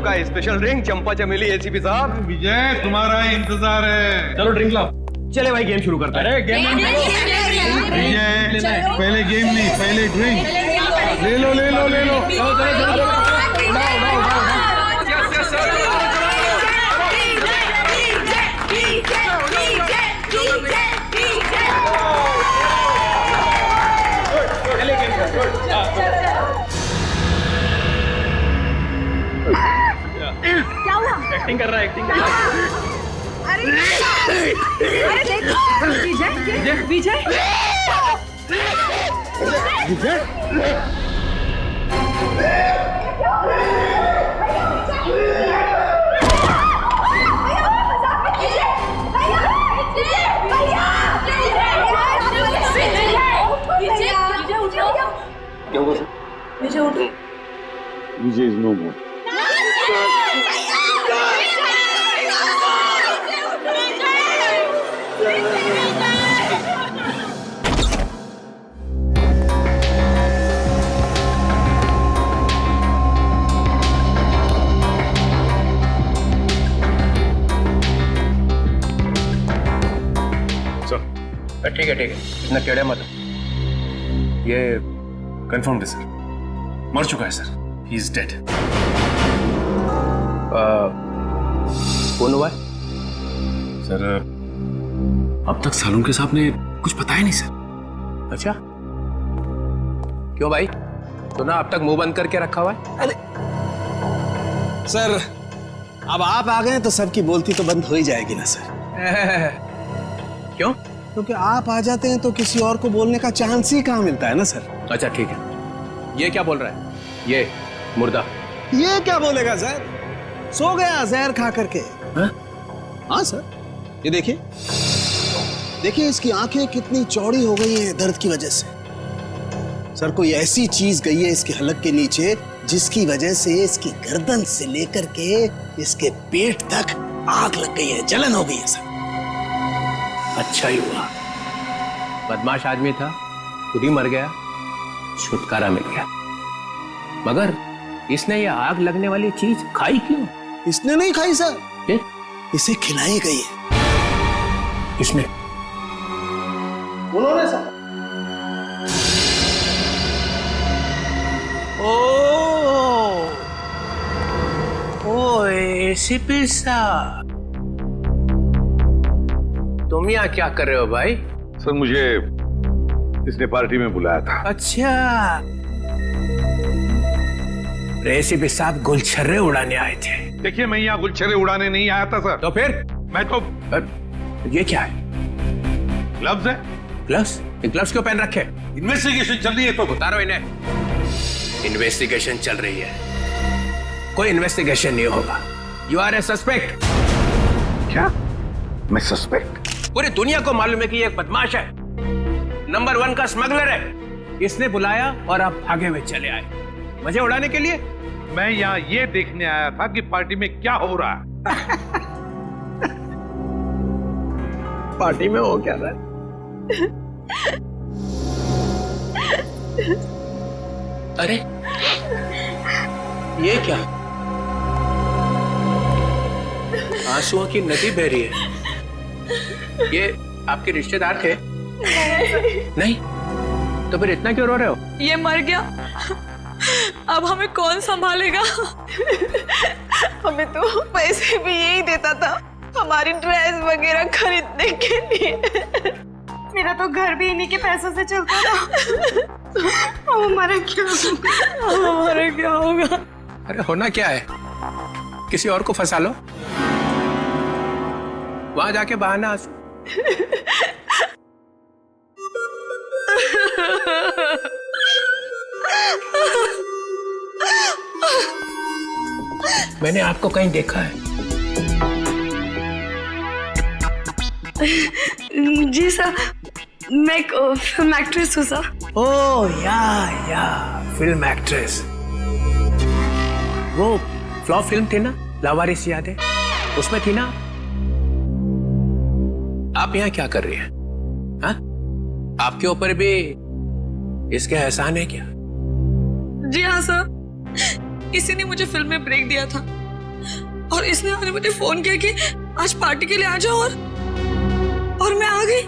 का special drink चंपा चमेली ACP साहब। विजय तुम्हारा इंतजार है। चलो ड्रिंक लाओ। चले भाई गेम शुरू करते हैं। अरे गेम विजय पहले गेम नहीं, पहले ड्रिंक। ले लो ले लो ले लो। क्या हुआ? एक्टिंग कर रहा है, एक्टिंग कर रहा है। अरे देखो विजय विजय विजय इज नो मोर। ठीक है ठीक है, इतना टेढ़े मत। ये कंफर्म है सर, मर चुका है सर, ही इज डेड। कौन हुआ है? सर अब तक सालुंके साहब ने कुछ बताया नहीं सर। अच्छा क्यों भाई, सुना अब तक मुंह बंद करके रखा हुआ है? अरे सर, अब आप आ गए तो सबकी बोलती तो बंद हो ही जाएगी ना सर। क्यों? क्योंकि आप आ जाते हैं तो किसी और को बोलने का चांस ही कहाँ मिलता है ना सर। अच्छा ठीक है, ये क्या बोल रहा है? ये मुर्दा ये क्या बोलेगा सर, सो गया जहर खा करके। हाँ सर, ये देखिए देखिए इसकी आंखें कितनी चौड़ी हो गई हैं दर्द की वजह से। सर कोई ऐसी चीज गई है इसके हलक के नीचे जिसकी वजह से इसकी गर्दन से लेकर के इसके पेट तक आग लग गई है, जलन हो गई है सर। अच्छा ही हुआ, बदमाश आदमी था, खुद ही मर गया, छुटकारा मिल गया। मगर इसने ये आग लगने वाली चीज खाई क्यों? इसने नहीं खाई सर, फिर? इसे खिलाई गई है। किसने? उन्होंने सर। ओ एसीपी साहब, तुम यहाँ क्या कर रहे हो भाई? सर मुझे इसने पार्टी में बुलाया था। अच्छा, एसीपी साहब गुलछर्रे उड़ाने आए थे। देखिए मैं यहाँ गुलछर्रे उड़ाने नहीं आया था सर। तो फिर? मैं तो ये क्या है? ग्लव्स है। ग्लव्स? ये ग्लव्स क्यों पहन रखे? इन्वेस्टिगेशन चल रही है तो उतारो इन्हें। इन्वेस्टिगेशन चल रही है, कोई इन्वेस्टिगेशन नहीं होगा। You are a suspect. क्या? मैं सस्पेक्ट? पूरी दुनिया को मालूम है कि ये एक बदमाश है, नंबर 1 का स्मगलर है। इसने बुलाया और आप भागे हुए चले आए मजे उड़ाने के लिए। मैं यहाँ ये देखने आया था कि पार्टी में क्या हो रहा है। पार्टी में हो क्या रहा है? अरे ये क्या, आंसुओं की नदी बह रही है। ये आपके रिश्तेदार थे? नहीं, तो फिर इतना क्यों रो रहे हो? ये मर गया, अब हमें कौन संभालेगा? हमें तो पैसे भी यही देता था हमारी ड्रेस वगैरह खरीदने के लिए। मेरा तो घर भी इन्हीं के पैसों से चलता था। अब हमारा क्या होगा? अरे होना क्या है, किसी और को फंसा लो, वहां जाके बहाना आंसू। मैंने आपको कहीं देखा है? जी सर, मैं एक फिल्म एक्ट्रेस हूँ सर। ओह या फिल्म एक्ट्रेस। वो फ्लॉप फिल्म थी ना, लावारिस याद है? उसमें थी ना। आप यहाँ क्या कर रही हैं? हाँ? आपके ऊपर भी इसके एहसान है क्या? जी हाँ सर, किसी ने मुझे फिल्म में ब्रेक दिया था, और इसने मुझे फोन किया कि आज पार्टी के लिए आ जाओ और मैं आ गई।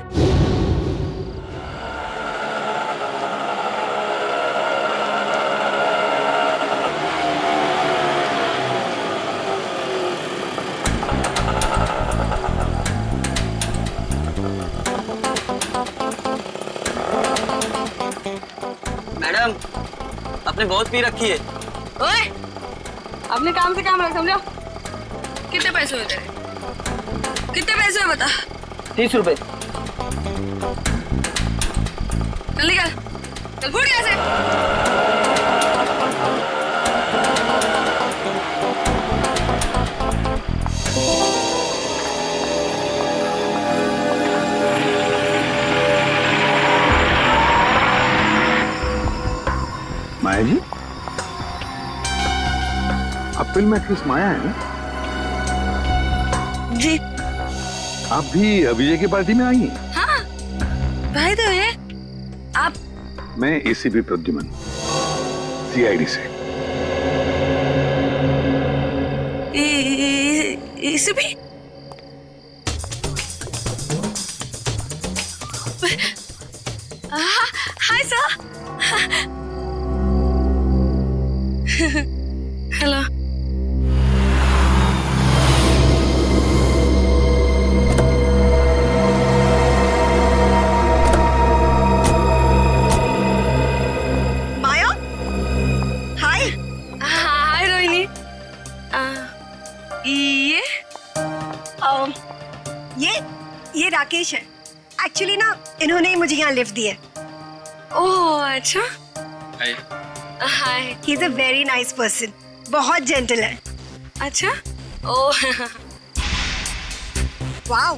मैडम, आपने बहुत पी रखी है। ओए, अपने काम से काम रख, समझो। कितने पैसे हुए तेरे? कितने पैसे हुए बता? 30 रुपए। चल निकल, चल फुट यहाँ से। माया जी, आप फिल्म एक्ट्रेस माया है ना? जी आप भी अभिजय की पार्टी में आई हैं? हाँ, भाई तो है आप। मैं एसीपी प्रद्युमन, सीआईडी से। इसे भी हाय सर। हेलो। माया, हाय। हाय रोहिणी। ये राकेश है। एक्चुअली ना इन्होंने ही मुझे यहाँ लिफ्ट दी है। ओह अच्छा। Hi. Hi. He is a very nice person, बहुत जेंटल है। अच्छा। Oh wow.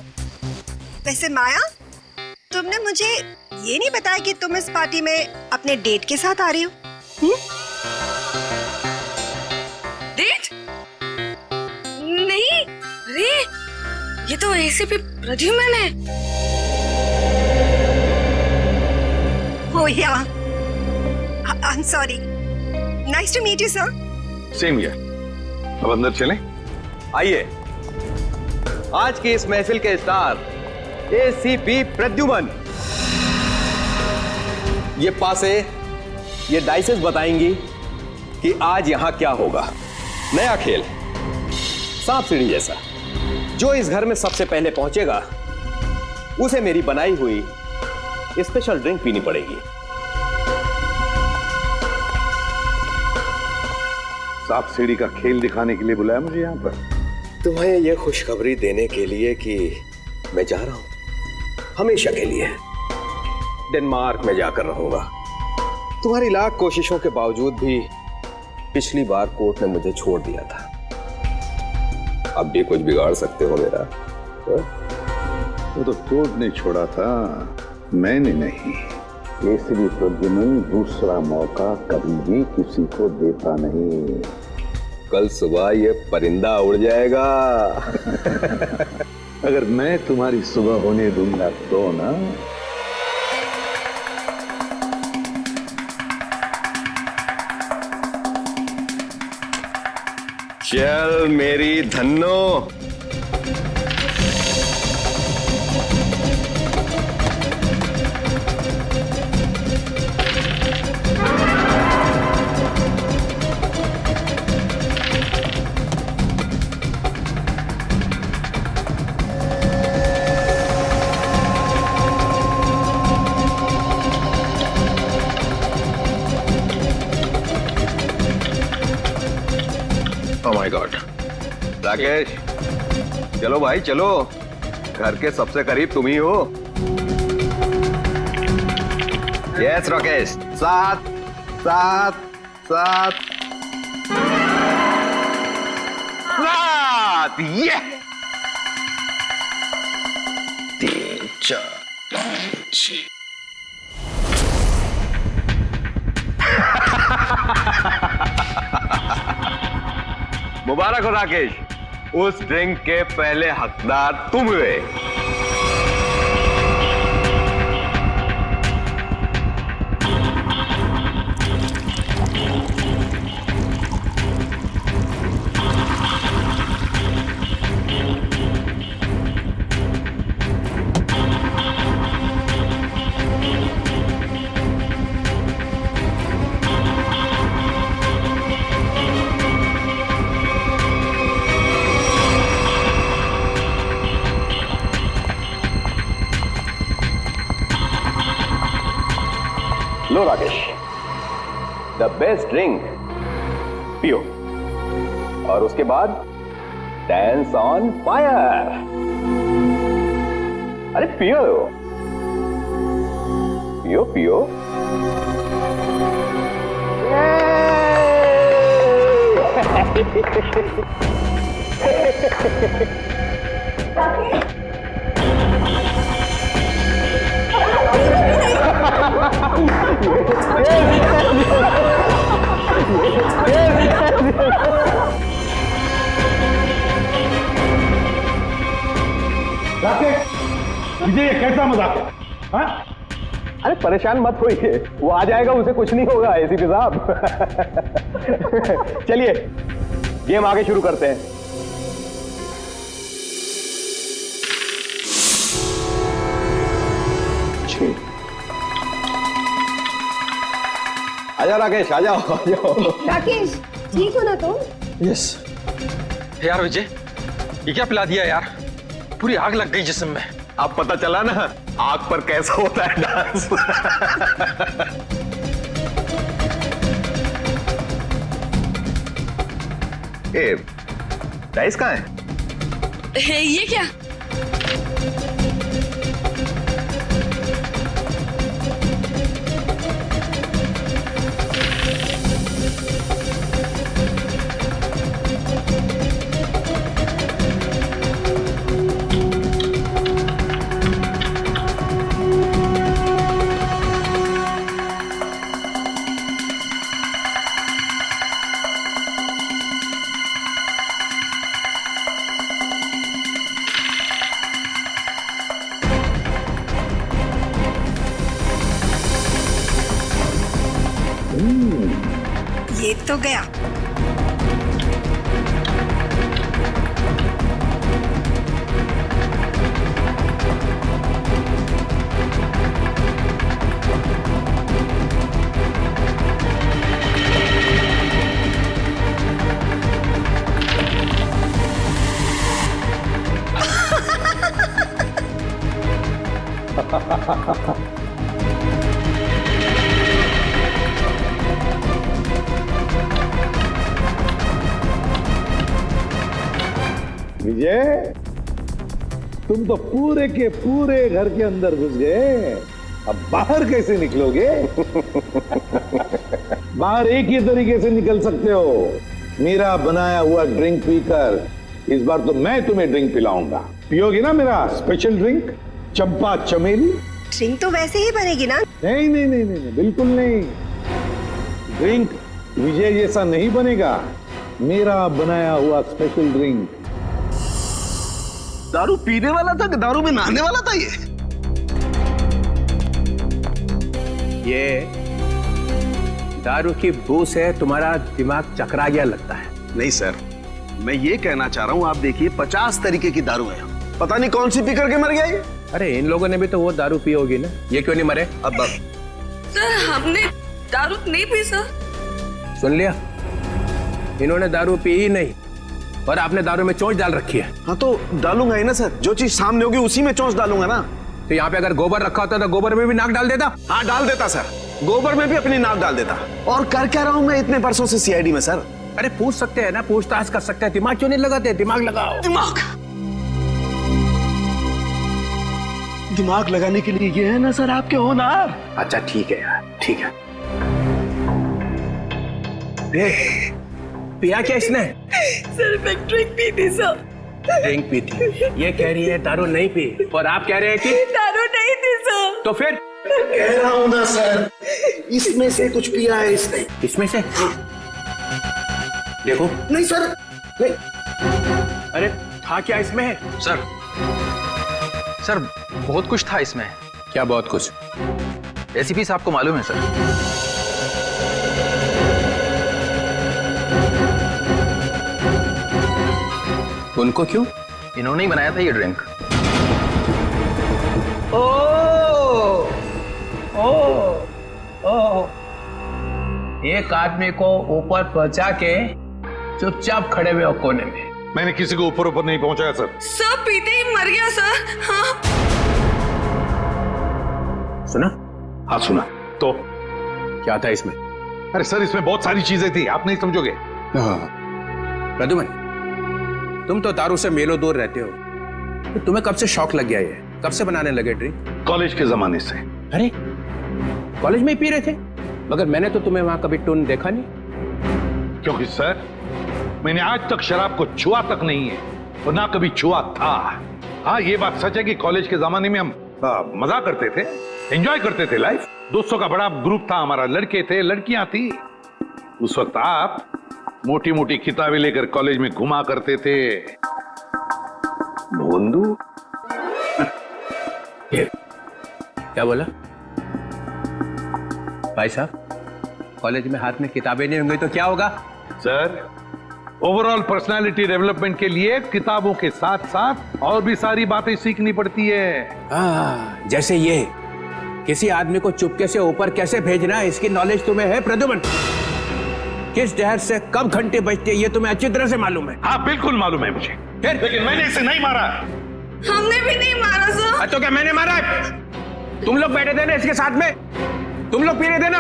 वैसे माया, तुमने मुझे ये नहीं बताया कि तुम इस पार्टी में अपने डेट के साथ आ रही हो? डेट? नहीं, अरे ये तो एसीपी प्रद्युमन है। Oh yeah. I'm sorry. Nice to meet you, sir. Same here. अब अंदर चलें? आइए, आज की इस महफिल के स्टार एसीपी प्रद्युमन। ये पासे, ये डाइसेस बताएंगी कि आज यहां क्या होगा। नया खेल, सांप सीढ़ी जैसा। जो इस घर में सबसे पहले पहुंचेगा उसे मेरी बनाई हुई स्पेशल ड्रिंक पीनी पड़ेगी। सांप सीढ़ी का खेल दिखाने के लिए बुलाया मुझे यहाँ पर? तुम्हें यह खुशखबरी देने के लिए कि मैं जा रहा हूं हमेशा के लिए। डेनमार्क में जाकर रहूंगा। तुम्हारी लाख कोशिशों के बावजूद भी पिछली बार कोर्ट ने मुझे छोड़ दिया था। अब भी कुछ बिगाड़ सकते हो मेरा? वो तो कोर्ट ने छोड़ा था, मैंने नहीं। एसीपी प्रद्युमन दूसरा मौका कभी भी किसी को देता नहीं। कल सुबह ये परिंदा उड़ जाएगा। अगर मैं तुम्हारी सुबह होने दूंगा तो ना। चल मेरी Dhanno. Oh my God. Rakesh, चलो भाई चलो, घर के सबसे करीब तुम ही हो। यस राकेश, सात सात सात सात। ये 3 4 5 6। मुबारक हो राकेश, उस ड्रिंक के पहले हकदार तुम हुए। लो राकेश, द बेस्ट ड्रिंक पियो और उसके बाद डांस ऑन फायर। अरे पियो पियो पियो। विजय, ये कैसा मजाक है? हाँ? अरे परेशान मत होइए, वो आ जाएगा, उसे कुछ नहीं होगा एसीपी साहब। चलिए गेम आगे शुरू करते हैं। आजा राकेश, आ जाओ आ जाओ। राकेश, ठीक हो ना तुम? यस। यार विजय, ये क्या पिला दिया यार? पूरी आग लग गई जिस्म में। अब पता चला ना आग पर कैसा होता है डांस। ए, डाइस कहाँ है? ये क्या? ये तो गया। विजय, तुम तो पूरे के पूरे घर के अंदर घुस गए, अब बाहर कैसे निकलोगे? बाहर एक ही तरीके से निकल सकते हो, मेरा बनाया हुआ ड्रिंक पीकर। इस बार तो मैं तुम्हें ड्रिंक पिलाऊंगा, पियोगी ना मेरा स्पेशल ड्रिंक चंपा चमेली? ड्रिंक तो वैसे ही बनेगी ना? नहीं नहीं नहीं नहीं, नहीं बिल्कुल नहीं। ड्रिंक विजय जैसा नहीं बनेगा, मेरा बनाया हुआ स्पेशल ड्रिंक। दारू पीने वाला था कि दारू में नहाने वाला था ये दारू की बू से तुम्हारा दिमाग चकरा गया लगता है। नहीं सर, मैं ये कहना चाह रहा हूँ, आप देखिए 50 तरीके की दारू है, पता नहीं कौन सी पी करके मर गया ये। अरे इन लोगों ने भी तो वो दारू पी होगी ना, ये क्यों नहीं मरे? अब सर हमने दारू नहीं पी सर। सुन लिया, इन्होंने दारू पी ही नहीं और आपने दारू में चोंच डाल रखी है। हाँ तो डालूंगा ही ना सर, जो चीज सामने होगी उसी में चोंच डालूंगा ना। तो यहाँ पे अगर गोबर रखा होता तो गोबर में भी नाक डाल देता। हाँ डाल देता सर, गोबर में भी अपनी नाक डाल देता। और कर क्या रहा हूँ मैं इतने बरसों से सीआईडी में सर? अरे पूछ सकते हैं ना, पूछताछ कर सकते हैं, दिमाग क्यों नहीं लगाते? दिमाग लगाओ। दिमाग लगाने के लिए ये है ना सर आपके होनहार। अच्छा ठीक है यार, ठीक है। पिया क्या इसने? सर मैं ड्रिंक पी थी सर। ड्रिंक पी थी, ये कह रही है दारू नहीं पी, और आप कह रहे हैं कि दारू नहीं थी सर। तो फिर? कह रहा हूँ ना सर, इसमें से कुछ पिया है इसने। इसमें से? देखो। नहीं सर, नहीं। अरे था क्या इसमें? सर सर बहुत कुछ था इसमें। क्या बहुत कुछ? एसीपी साहब को मालूम है सर। उनको क्यों? इन्होंने ही बनाया था ये ड्रिंक। ओ, ओ, ओ। एक आदमी को ऊपर पहुंचा के चुपचाप खड़े हुए हो कोने में। मैंने किसी को ऊपर ऊपर नहीं पहुंचाया सर। सब पीते ही मर गया सर। हाँ सुना? हाँ सुना। तो क्या था इसमें? अरे सर, इसमें बहुत सारी चीजें थी, आप नहीं समझोगे। प्रद्युमन, तुम तो दारू से मेलो दूर रहते हो, तो तुम्हें कब से शौक लग गया ये? कब से बनाने लगे ड्रिंक? कॉलेज के जमाने से। अरे कॉलेज में ही पी रहे थे? मगर मैंने तो तुम्हें वहां कभी टून देखा नहीं। क्योंकि सर, मैंने आज तक शराब को छुआ तक नहीं है और ना कभी छुआ था। हाँ, ये बात सच है कि कॉलेज के जमाने में हम मजा करते थे, एंजॉय करते थे लाइफ। दोस्तों का बड़ा ग्रुप था हमारा, लड़के थे, लड़कियां थी। उस वक्त आप मोटी मोटी किताबें लेकर कॉलेज में घुमा करते थे। भोंदू क्या बोला भाई साहब? कॉलेज में हाथ में किताबें नहीं होंगी तो क्या होगा? सर, ओवरऑल पर्सनालिटी डेवलपमेंट के लिए किताबों के साथ साथ और भी सारी बातें सीखनी पड़ती है। जैसे ये किसी आदमी को चुपके से ऊपर कैसे भेजना है, इसकी नॉलेज तुम्हें है प्रद्युमन? किस डहर से कब घंटे बजते हैं ये तुम्हें अच्छी तरह से मालूम है। हाँ, बिल्कुल मालूम है मुझे, लेकिन मैंने इसे नहीं मारा। हमने भी नहीं मारा सर। तो क्या मैंने मारा है? तुम लोग बैठे थे ना इसके साथ में, तुम लोग पी रहे थे ना,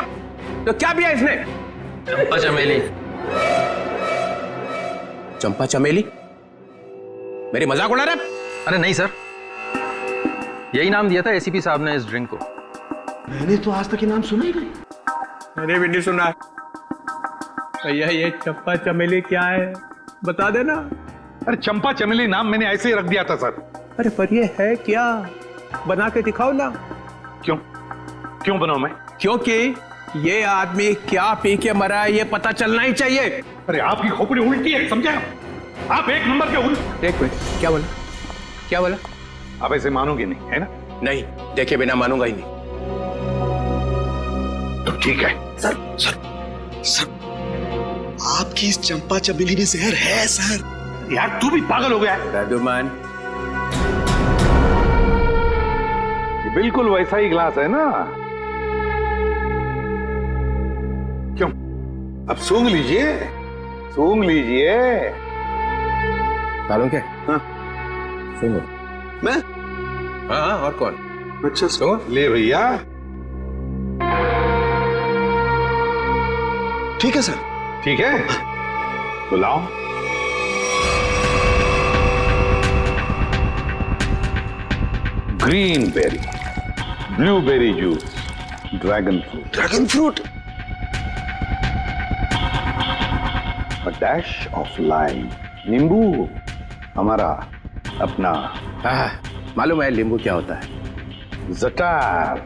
तो क्या पिया इसने? चंपा चमेली। चंपा चमेली? मेरी मजाक उड़ा रहा है? अरे नहीं सर, यही नाम दिया था एसीपी साहब ने इस ड्रिंक को। मैंने तो आज तक ये नाम सुना ही नहीं। मैंने भी नहीं सुना। भैया ये चंपा चमेली क्या है बता देना। अरे चंपा चमेली नाम मैंने ऐसे ही रख दिया था सर। अरे पर ये है क्या? बना के दिखाओ ना। क्यों क्यों बनाऊं मैं? क्योंकि ये आदमी क्या पी के मरा है ये पता चलना ही चाहिए। अरे आपकी खोपड़ी उल्टी है, समझा? आप एक नंबर के उल्टे। एक मिनट, क्या बोला? क्या बोला? आप ऐसे मानोगे नहीं, है ना? नहीं, देखे बिना मानूंगा ही नहीं। तो ठीक है। सर सर सर, आपकी इस चंपा चमेली में जहर है सर। यार तू भी पागल हो गया है। प्रद्युमन, ये बिल्कुल वैसा ही ग्लास है ना? क्यों? अब सूंघ लीजिए, सूंघ लीजिए। मालूम क्या? हाँ। सुनो। मैं? हाँ, और कौन? अच्छा सुनो। ले भैया। ठीक है सर। ठीक है, तो लाओ। Green berry, blueberry juice, dragon fruit, dragon fruit, a dash of lime, नींबू, हमारा अपना मालूम है नींबू क्या होता है? जटार।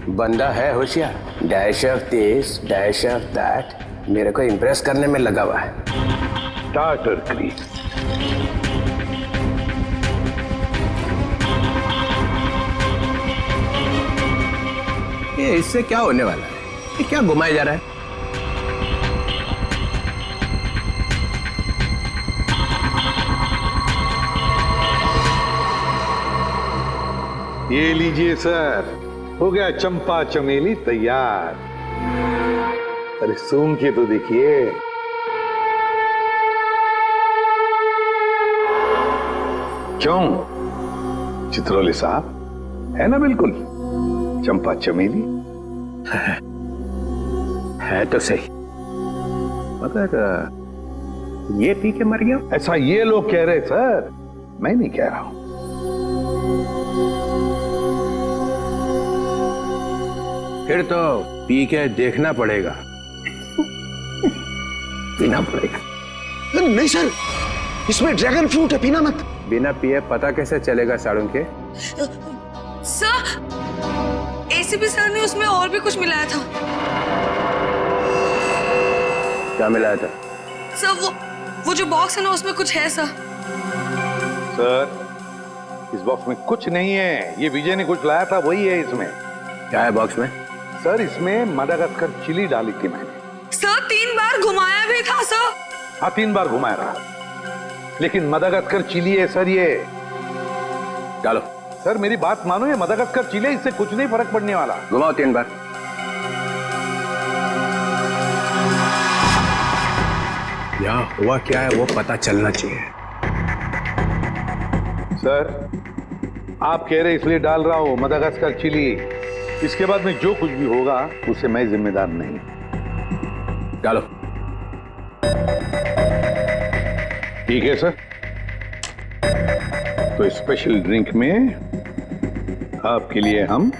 बंदा है होशियार, dash of this dash of that, मेरे को इम्प्रेस करने में लगा हुआ है। टार्टर क्रीम, ये इससे क्या होने वाला है? ये क्या घुमाया जा रहा है? ये लीजिए सर, हो गया चंपा चमेली तैयार। अरे सूंघ के तो देखिए। क्यों चित्रोले साहब, है ना बिल्कुल चंपा चमेली? है तो सही, मगर ये पी के मर गया। ऐसा ये लोग कह रहे सर, मैं नहीं कह रहा हूं। फिर तो पी के देखना पड़ेगा। पीना पड़ेगा। नहीं सर, इसमें ड्रैगन फ्रूट है, पीना मत। बिना पिए पता कैसे चलेगा साड़ू के? सर, एसीपी सर ने उसमें और भी कुछ मिलाया था। क्या मिलाया था? सर वो जो बॉक्स है ना उसमें कुछ है सर। सर, इस बॉक्स में कुछ नहीं है, ये विजय ने कुछ लाया था वही है इसमें। क्या है बॉक्स में? सर, इसमें मडागास्कर चिली डाली थी मैंने। सर 3 बार घुमाया भी था सर। हाँ, 3 बार घुमाया रहा, लेकिन मडागास्कर चिली है सर ये। डालो। सर मेरी बात मानो, ये मडागास्कर चिली, इससे कुछ नहीं फर्क पड़ने वाला। घुमाओ 3 बार। यहाँ हुआ क्या है वो पता चलना चाहिए। सर, आप कह रहे इसलिए डाल रहा हूं मडागास्कर चिली, इसके बाद में जो कुछ भी होगा उससे मैं जिम्मेदार नहीं। डालो। ठीक है सर। तो स्पेशल ड्रिंक में आपके लिए हम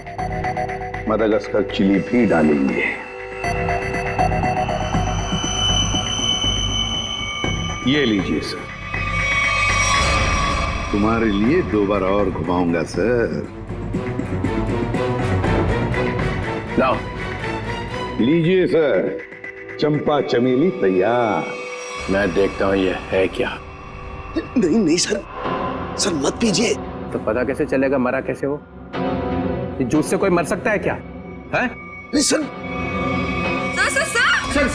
मदागास्कर चिली भी डालेंगे। ये लीजिए सर, तुम्हारे लिए 2 बार और घुमाऊंगा सर। लाओ। लीजिए सर, चंपा चमेली तैयार। मैं देखता हूं ये है क्या। नहीं नहीं सर, सर मत पीजिए। तो पता कैसे चलेगा मरा कैसे वो? इस जूस से कोई मर सकता है क्या? है? नहीं सर। सर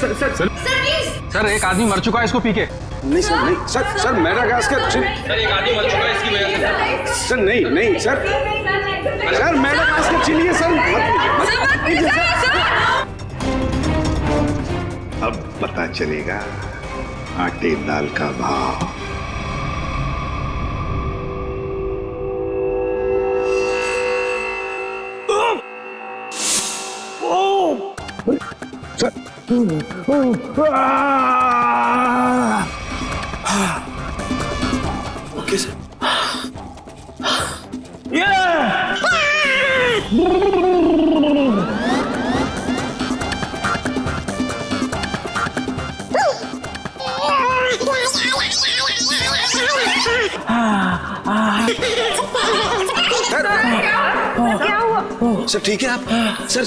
सर एक आदमी मर चुका है इसको पी के। नहीं सर, नहीं सर, सर मेडागास्कर। सर एक आदमी मर चुका है इसकी वजह से। सर नहीं नहीं सर, सर मेडागास्कर चिली है सर, मत पीजिए सर। अब पता चलेगा आटे दाल का भाव। Okay sir. क्या हुआ? सर ठीक है आप? सर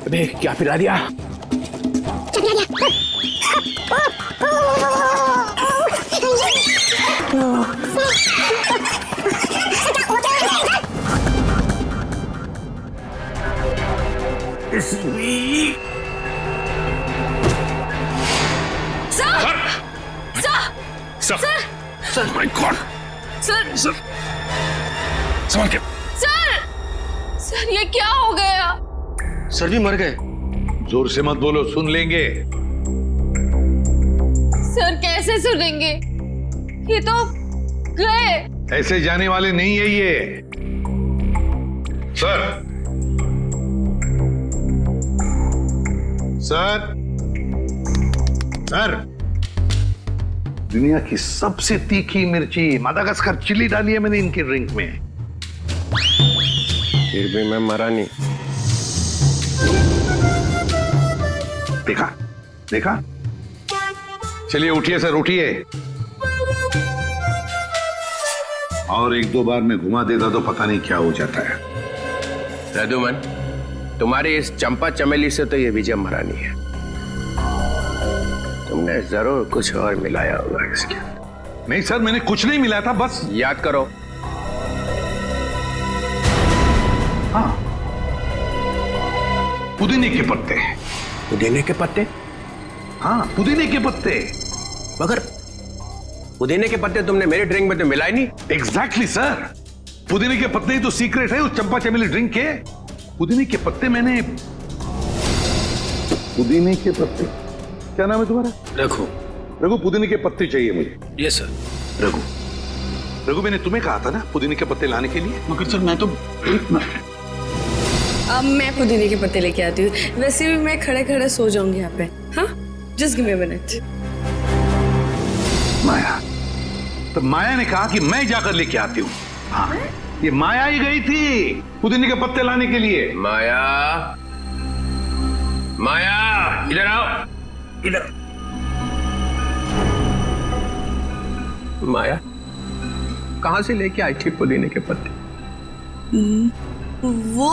अबे क्या पिला दिया? Sir my God. सर संभाल के। सर ये क्या हो गया? सर भी मर गए। जोर से मत बोलो, सुन लेंगे। सर कैसे सुनेंगे? ये तो गए। ऐसे जाने वाले नहीं है ये। सर, सर, सर, दुनिया की सबसे तीखी मिर्ची मदागास्कर चिली डाली है मैंने इनके ड्रिंक में। फिर भी मैं मरा नहीं। देखा देखा। चलिए उठिए सर, उठिए। और 1-2 बार में घुमा देता तो पता नहीं क्या हो जाता है। रघुमन, तुम्हारी इस चंपा चमेली से तो ये विजय मरा नहीं है। तुमने जरूर कुछ और मिलाया होगा इसके। नहीं सर, मैंने कुछ नहीं मिला था, बस याद करो। हाँ, पुदीने के पत्ते। पुदीने के पत्ते? हाँ, पुदीने के पत्ते। मगर पुदीने के पत्ते तुमने मेरे ड्रिंक में तो मिलाए नहीं। एग्जैक्टली सर, पुदीने के पत्ते ही तो सीक्रेट है उस चंपा चमेली ड्रिंक के। पुदीने के पत्ते मैंने, पुदीने के पत्ते, क्या नाम है तुम्हारा? रघु। रघु, पुदीने के पत्ते चाहिए मुझे। Yes sir. रघु, रघु मैंने तुम्हें कहा था ना पुदीने के पत्ते लाने के लिए। मगर सर मैं तो अब मैं पुदीने के पत्ते लेके आती हूँ। वैसे भी मैं खड़े खड़े सो जाऊंगी यहाँ पे। हाँ, just give me a minute. Maya, तो माया ने कहा कि मैं जाकर लेके आती हूँ। हाँ, ये माया ही गई थी पुदीने के पत्ते लाने के लिए। माया, माया इधर आओ, इधर। माया कहां से लेके आई थी पुदीने के पत्ते? वो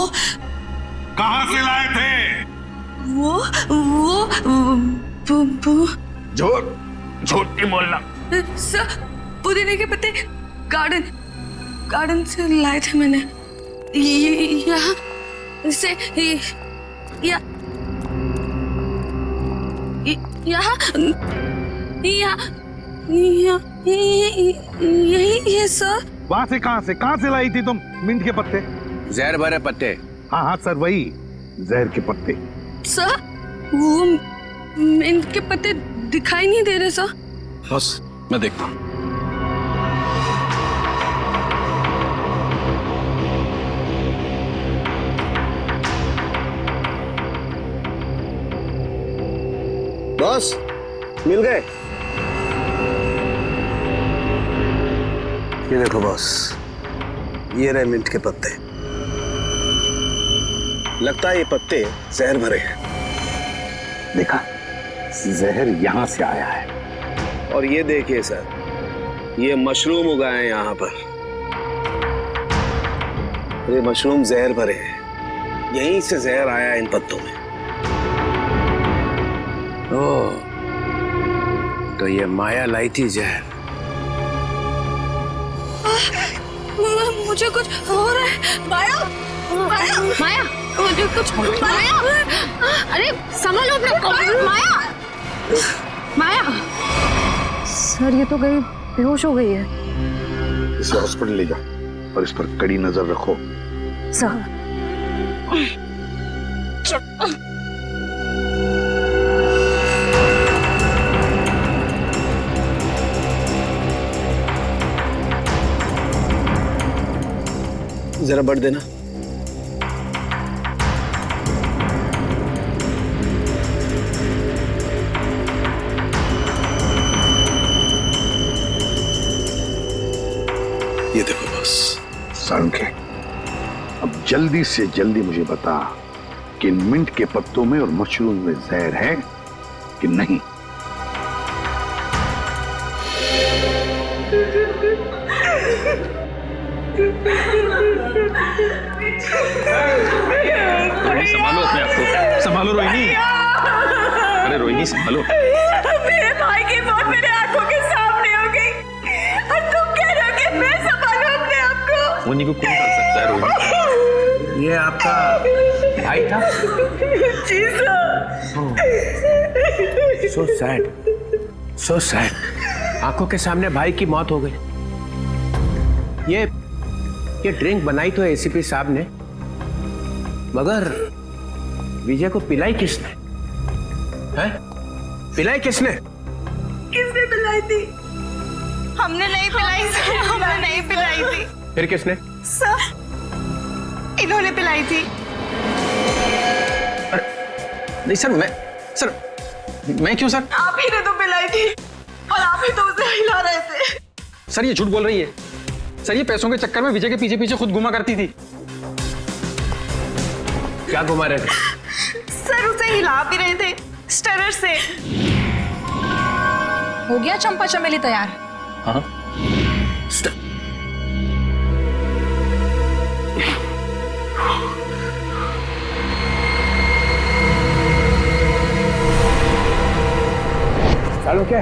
कहां से लाए थे? वो झूठ नहीं बोलना। सर, पुदीने के पत्ते गार्डन से लाए थे मैंने। यहाँ से यही है सर। वहां से कहां से लाई थी तुम मिंट के पत्ते? जहर भरे पत्ते। हाँ हाँ सर, वही जहर के पत्ते। सर वो मिंट के पत्ते दिखाई नहीं दे रहे सर। बस मैं देखता हूँ। बॉस मिल गए? ये देखो बॉस, ये रहे मिंट के पत्ते। लगता है ये पत्ते जहर भरे हैं। देखा, जहर यहां से आया है। और ये देखिए सर, ये मशरूम उगाए हैं यहाँ पर। ये मशरूम जहर भरे हैं, यहीं से जहर आया है इन पत्तों में। ओह, तो ये माया लाई थी जहर। मुझे कुछ हो रहा है। माया, माया, माया, मुझे कुछ हो रहा है। माया, अरे संभालो अपना को। माया, माया, सर ये तो गई, बेहोश हो गई है। इसे हॉस्पिटल ले जाओ और इस पर कड़ी नजर रखो। सर जरा बढ़ देना। ये देखो बस। सालुंखे, अब जल्दी से जल्दी मुझे बता कि इन मिंट के पत्तों में और मशरूम में जहर है कि नहीं। रोहिणी संभालो अपने आप को, संभालो रोहिणी। अरे रोहिणी संभालो। मेरे भाई की मौत मेरे आंखों के सामने हो गई और तुम कह रहे हो कि मैं संभालूं अपने आप को। मुन्नी को कौन कर सकता है रोहिणी? ये आपका भाई था? जी sir. So sad, so sad. आंखों के सामने भाई की मौत हो गई। ये ड्रिंक बनाई तो एसीपी साहब ने, मगर विजय को पिलाई किसने? हैं? पिलाई किसने? किसने पिलाई थी? हमने नहीं पिलाई सर, हमने नहीं पिलाई थी। फिर किसने? सर, इन्होंने पिलाई थी। नहीं सर, मैं क्यों सर? आप ही ने तो पिलाई थी और आप ही तो उसे हिला रहे थे। सर ये झूठ बोल रही है। सर ये पैसों के चक्कर में विजय के पीछे पीछे खुद घुमा करती थी। क्या घुमा रहे थे? सर उसे हिला भी रहे थे स्टरर से। हो गया चंपा चमेली तैयार? हाँ। सालुंखे,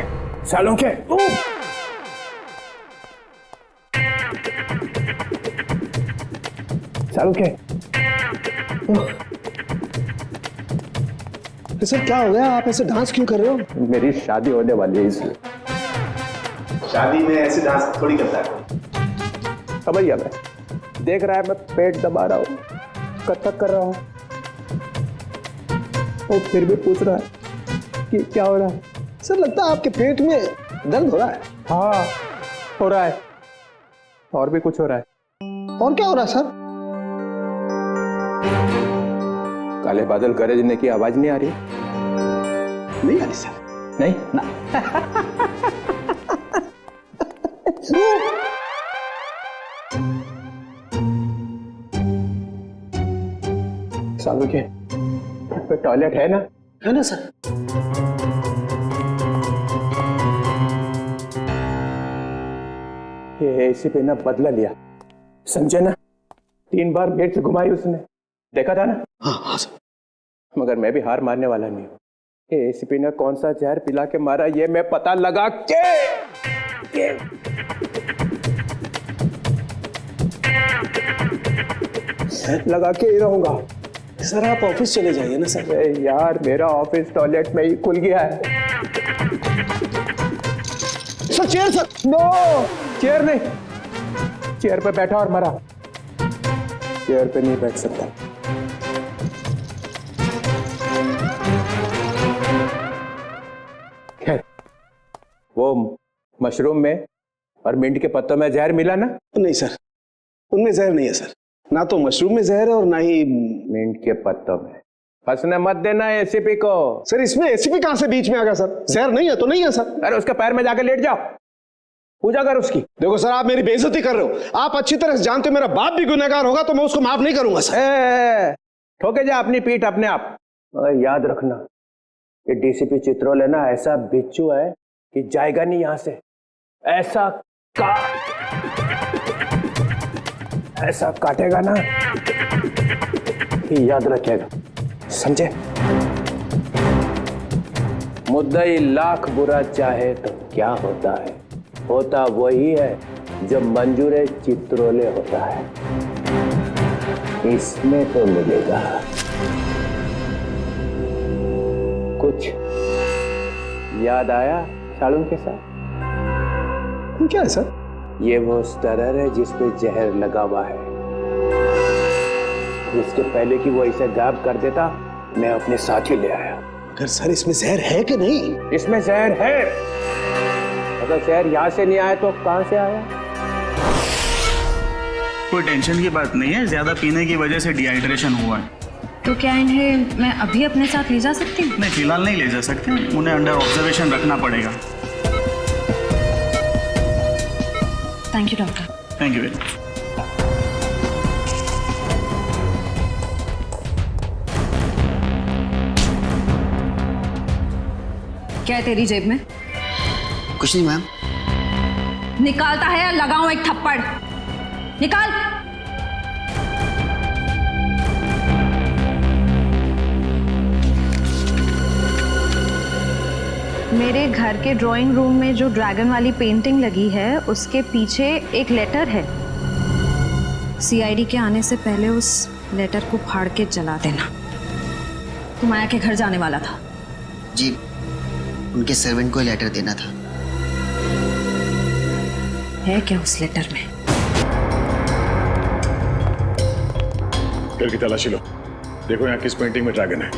सर क्या हो गया? आप ऐसे डांस क्यों कर रहे हो? मेरी शादी होने वाली है इसलिए। शादी में ऐसे डांस थोड़ी करता है। समझ गया मैं। देख रहा है मैं पेट दबा रहा हूँ, कथक कर रहा हूँ, और फिर भी पूछ रहा है कि क्या हो रहा है। सर लगता है आपके पेट में दर्द हो रहा है। हाँ हो रहा है, और भी कुछ हो रहा है। और क्या हो रहा है सर? काले बादल गरजने की आवाज नहीं आ रही? नहीं आ रही सर। नहीं ना। सालुंखे, पे टॉयलेट है ना? है ना सर। ये एसीपी ने बदला लिया, समझे ना? 3 बार गेट से घुमाई उसने, देखा था ना? हाँ सर। मगर मैं भी हार मानने वाला नहीं हूँ। ये एसीपी ने कौन सा जहर पिला के मारा ये मैं पता लगा के लगा के ही रहूंगा। सर आप ऑफिस चले जाइए ना सर। अरे यार मेरा ऑफिस टॉयलेट में ही खुल गया है। Sir chair sir. No, chair नहीं, चेयर पे बैठा और मरा, चेयर पे नहीं बैठ सकता। खैर वो मशरूम में और मिंट के पत्तों में जहर मिला ना? नहीं सर, उनमें जहर नहीं है सर। ना तो मशरूम में जहर है और ना ही मिंट के पत्तों में। फंसने मत देना एसीपी को। सर इसमें एसीपी कहां से बीच में आ गया सर? जहर नहीं है तो नहीं है सर। अरे उसके पैर में जाकर लेट जाओ, पूजा कर उसकी। देखो सर, आप मेरी बेइज्जती कर रहे हो। आप अच्छी तरह से जानते हो मेरा बाप भी गुनहगार होगा तो मैं उसको माफ नहीं करूंगा सर। ठोके जा अपनी पीठ अपने आप। मगर याद रखना, ये डीसीपी चित्रोल है ना, ऐसा बिच्छू है कि जाएगा नहीं यहां से। ऐसा काटेगा ना कि याद रखेगा, समझे? मुद्दई लाख बुरा चाहे तो क्या होता है, होता वही है जो मंजूर चित्रोले होता है। इसमें तो मिलेगा कुछ। याद आया साड़ू के साथ? क्या है सर? ये वो स्टरर है जिसपे जहर लगा हुआ है। इसके पहले कि वो इसे गायब कर देता, मैं अपने साथ ही ले आया। अगर सर इसमें जहर है कि नहीं? इसमें जहर है। अगर जहर यहाँ से नहीं आया तो कहाँ से आया? कोई टेंशन की बात नहीं है, ज्यादा पीने की वजह से डिहाइड्रेशन हुआ है। तो क्या इन्हें मैं अभी अपने साथ ले जा सकती हूँ? नहीं, फिलहाल नहीं ले जा सकते, उन्हें अंडर ऑब्जर्वेशन रखना पड़ेगा। Thank you doctor. Thank you very much. क्या है तेरी जेब में? कुछ नहीं मैम। निकालता है या लगाऊं एक थप्पड़? निकाल। मेरे घर के ड्राइंग रूम में जो ड्रैगन वाली पेंटिंग लगी है उसके पीछे एक लेटर है। सीआईडी के आने से पहले उस लेटर को फाड़ के जला देना। तू माया के घर जाने वाला था? जी, उनके सर्वेंट को लेटर देना था। है क्या उस लेटर में? घर की तलाशी लो, देखो यहाँ किस पेंटिंग में ड्रैगन है।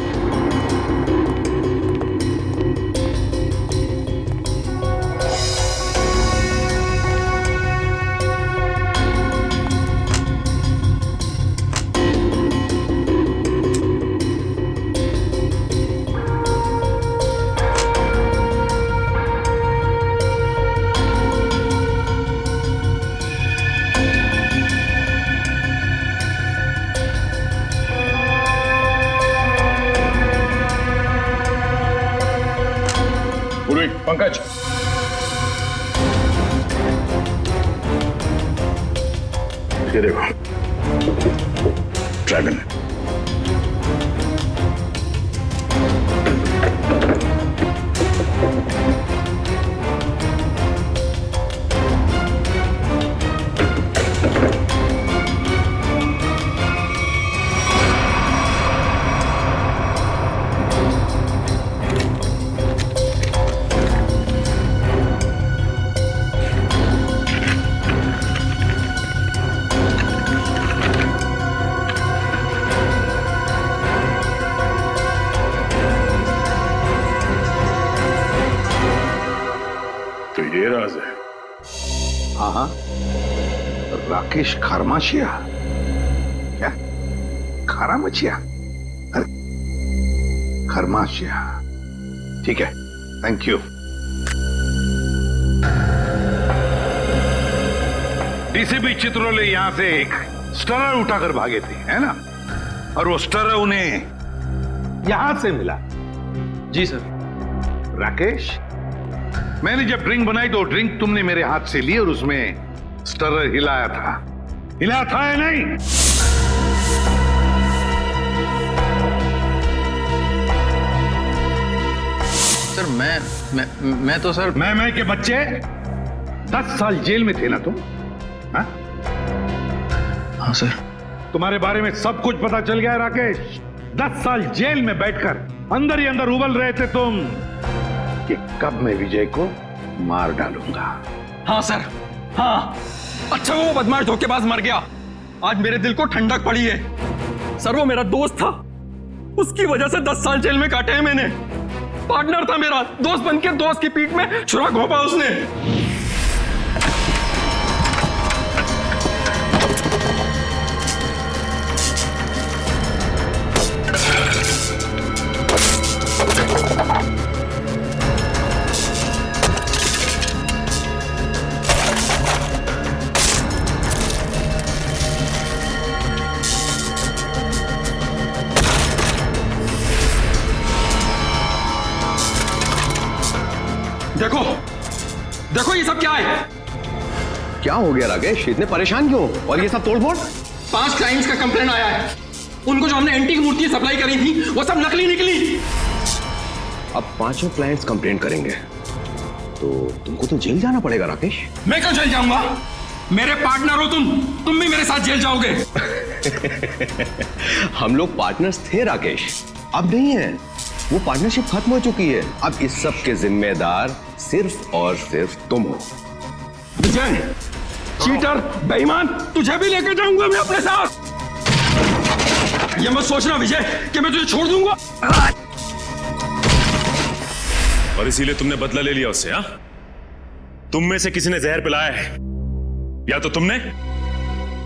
पंकज, ये देखो ड्रैगन है। ये राज है। हाँ, राकेश खरमाशिया। क्या? खरामचिया? अरे खरमाशिया, ठीक है, थैंक यू। डीसीपी चित्रोले यहां से एक स्टरर उठाकर भागे थे, है ना? और वो स्टरर उन्हें यहां से मिला। जी सर। राकेश, मैंने जब ड्रिंक बनाई तो ड्रिंक तुमने मेरे हाथ से ली और उसमें स्टरर हिलाया था या नहीं? सर मैं तो सर मैं के बच्चे 10 साल जेल में थे ना तुम? हाँ? हाँ सर। तुम्हारे बारे में सब कुछ पता चल गया है राकेश। 10 साल जेल में बैठकर अंदर ही अंदर उबल रहे थे तुम कि कब मैं विजय को मार डालूंगा। हाँ सर, हाँ। अच्छा वो बदमाश धोखेबाज मर गया, आज मेरे दिल को ठंडक पड़ी है। सर वो मेरा दोस्त था, उसकी वजह से 10 साल जेल में काटे हैं मैंने। पार्टनर था मेरा, दोस्त बनके दोस्त की पीठ में छुरा घोंपा उसने। देखो ये सब क्या है। क्या हो गया राकेश, इतने परेशान क्यों? और ये सब तोड़फोड़? 5 क्लाइंट्स का कंप्लेंट आया है। उनको जो हमने एंटीक मूर्ति सप्लाई करी थी वो सब नकली निकली। अब 5 क्लाइंट्स कंप्लेंट करेंगे तो तुमको तो जेल जाना पड़ेगा राकेश। मैं क्यों जेल जाऊंगा? मेरे पार्टनर हो तुम भी मेरे साथ जेल जाओगे। हम लोग पार्टनर्स थे राकेश, अब नहीं है। वो पार्टनरशिप खत्म हो चुकी है। अब इस सब के जिम्मेदार सिर्फ और सिर्फ तुम हो। विजय, चीटर, बेईमान, तुझे भी लेकर जाऊंगा मैं अपने साथ। ये मत सोचना विजय कि मैं तुझे छोड़ दूंगा। और इसीलिए तुमने बदला ले लिया उससे? हाँ, तुम में से किसी ने जहर पिलाया है, या तो तुमने,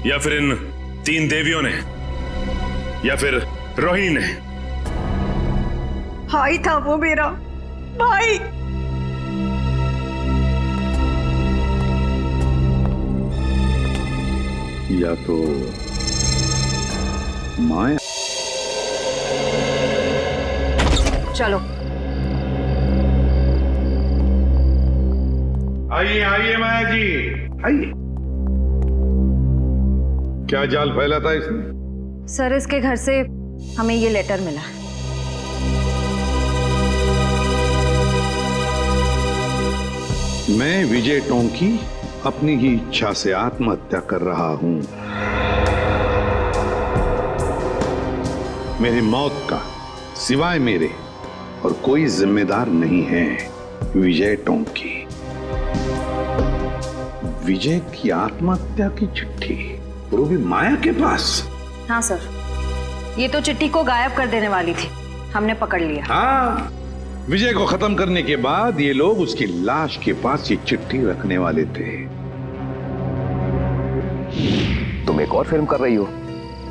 या फिर इन 3 देवियों ने, या फिर रोहिणी ने। भाई था वो मेरा भाई। या तो माया। चलो आइए आइए माया जी, आइए। क्या जाल फैला था इसने? सर, इसके घर से हमें ये लेटर मिला। मैं विजय टोंकी अपनी ही इच्छा से आत्महत्या कर रहा हूं। मेरी मौत का सिवाय मेरे और कोई जिम्मेदार नहीं है। विजय टोंकी। विजय की आत्महत्या की चिट्ठी, वो भी माया के पास। हाँ सर, ये तो चिट्ठी को गायब कर देने वाली थी, हमने पकड़ लिया। हाँ, विजय को खत्म करने के बाद ये लोग उसकी लाश के पास ये चिट्ठी रखने वाले थे। तुम एक और फिल्म कर रही हो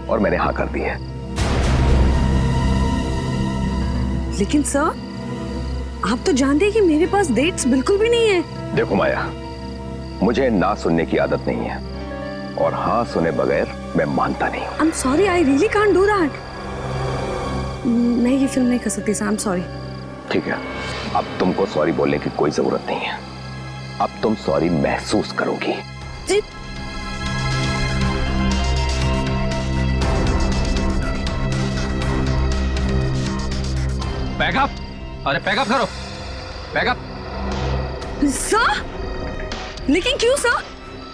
और मैंने हाँ कर दी है। लेकिन सर, आप तो जानते हैं कि मेरे पास डेट्स बिल्कुल भी नहीं है। देखो माया, मुझे ना सुनने की आदत नहीं है और हाँ सुने बगैर मैं मानता नहीं हूँ। I'm sorry, I really can't do that. मैं ये फिल्म नहीं कर सकती सर, I'm sorry. ठीक है, अब तुमको सॉरी बोलने की कोई जरूरत नहीं है। अब तुम सॉरी महसूस करोगी। जी। पैकअप, अरे पैकअप करो, पैकअप। सर, लेकिन क्यों सर?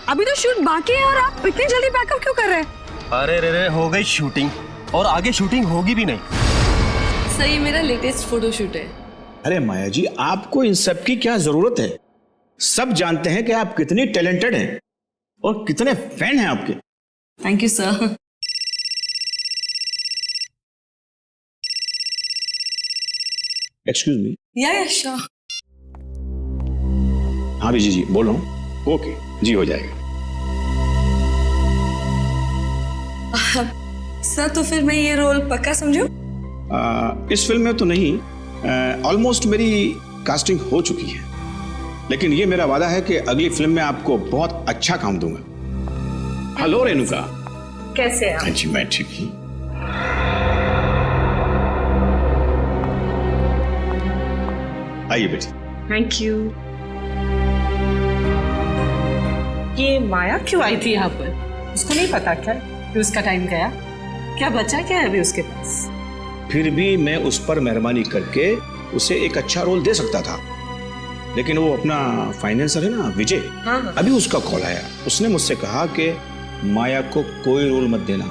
अभी तो शूट बाकी है और आप इतनी जल्दी पैकअप क्यों कर रहे हैं? अरे रे हो गई शूटिंग और आगे शूटिंग होगी भी नहीं। सर, ये मेरा लेटेस्ट फोटोशूट है। अरे माया जी, आपको इन सब की क्या जरूरत है? सब जानते हैं कि आप कितनी टैलेंटेड हैं और कितने फैन हैं आपके। Thank you sir. Excuse me. या श्योर। हाँ विजय जी, बोल रहा हूँ। ओके जी, हो जाएगा। सर, तो फिर मैं ये रोल पक्का समझूं? इस फिल्म में तो नहीं, ऑलमोस्ट मेरी कास्टिंग हो चुकी है, लेकिन ये मेरा वादा है कि अगली फिल्म में आपको बहुत अच्छा काम दूंगा। हेलो रेणुका, कैसे हैं आप? हाँ जी, मैं ठीक हूँ। आइए बेटी। Thank you. ये माया क्यों आई थी यहाँ पर? उसको नहीं पता क्या कि उसका टाइम गया? क्या बचा क्या है अभी उसके पास? फिर भी मैं उस पर मेहरबानी करके उसे एक अच्छा रोल दे सकता था, लेकिन वो अपना फाइनेंसर है ना विजय, हाँ। अभी उसका कॉल आया। उसने मुझसे कहा कि माया को कोई रोल मत देना।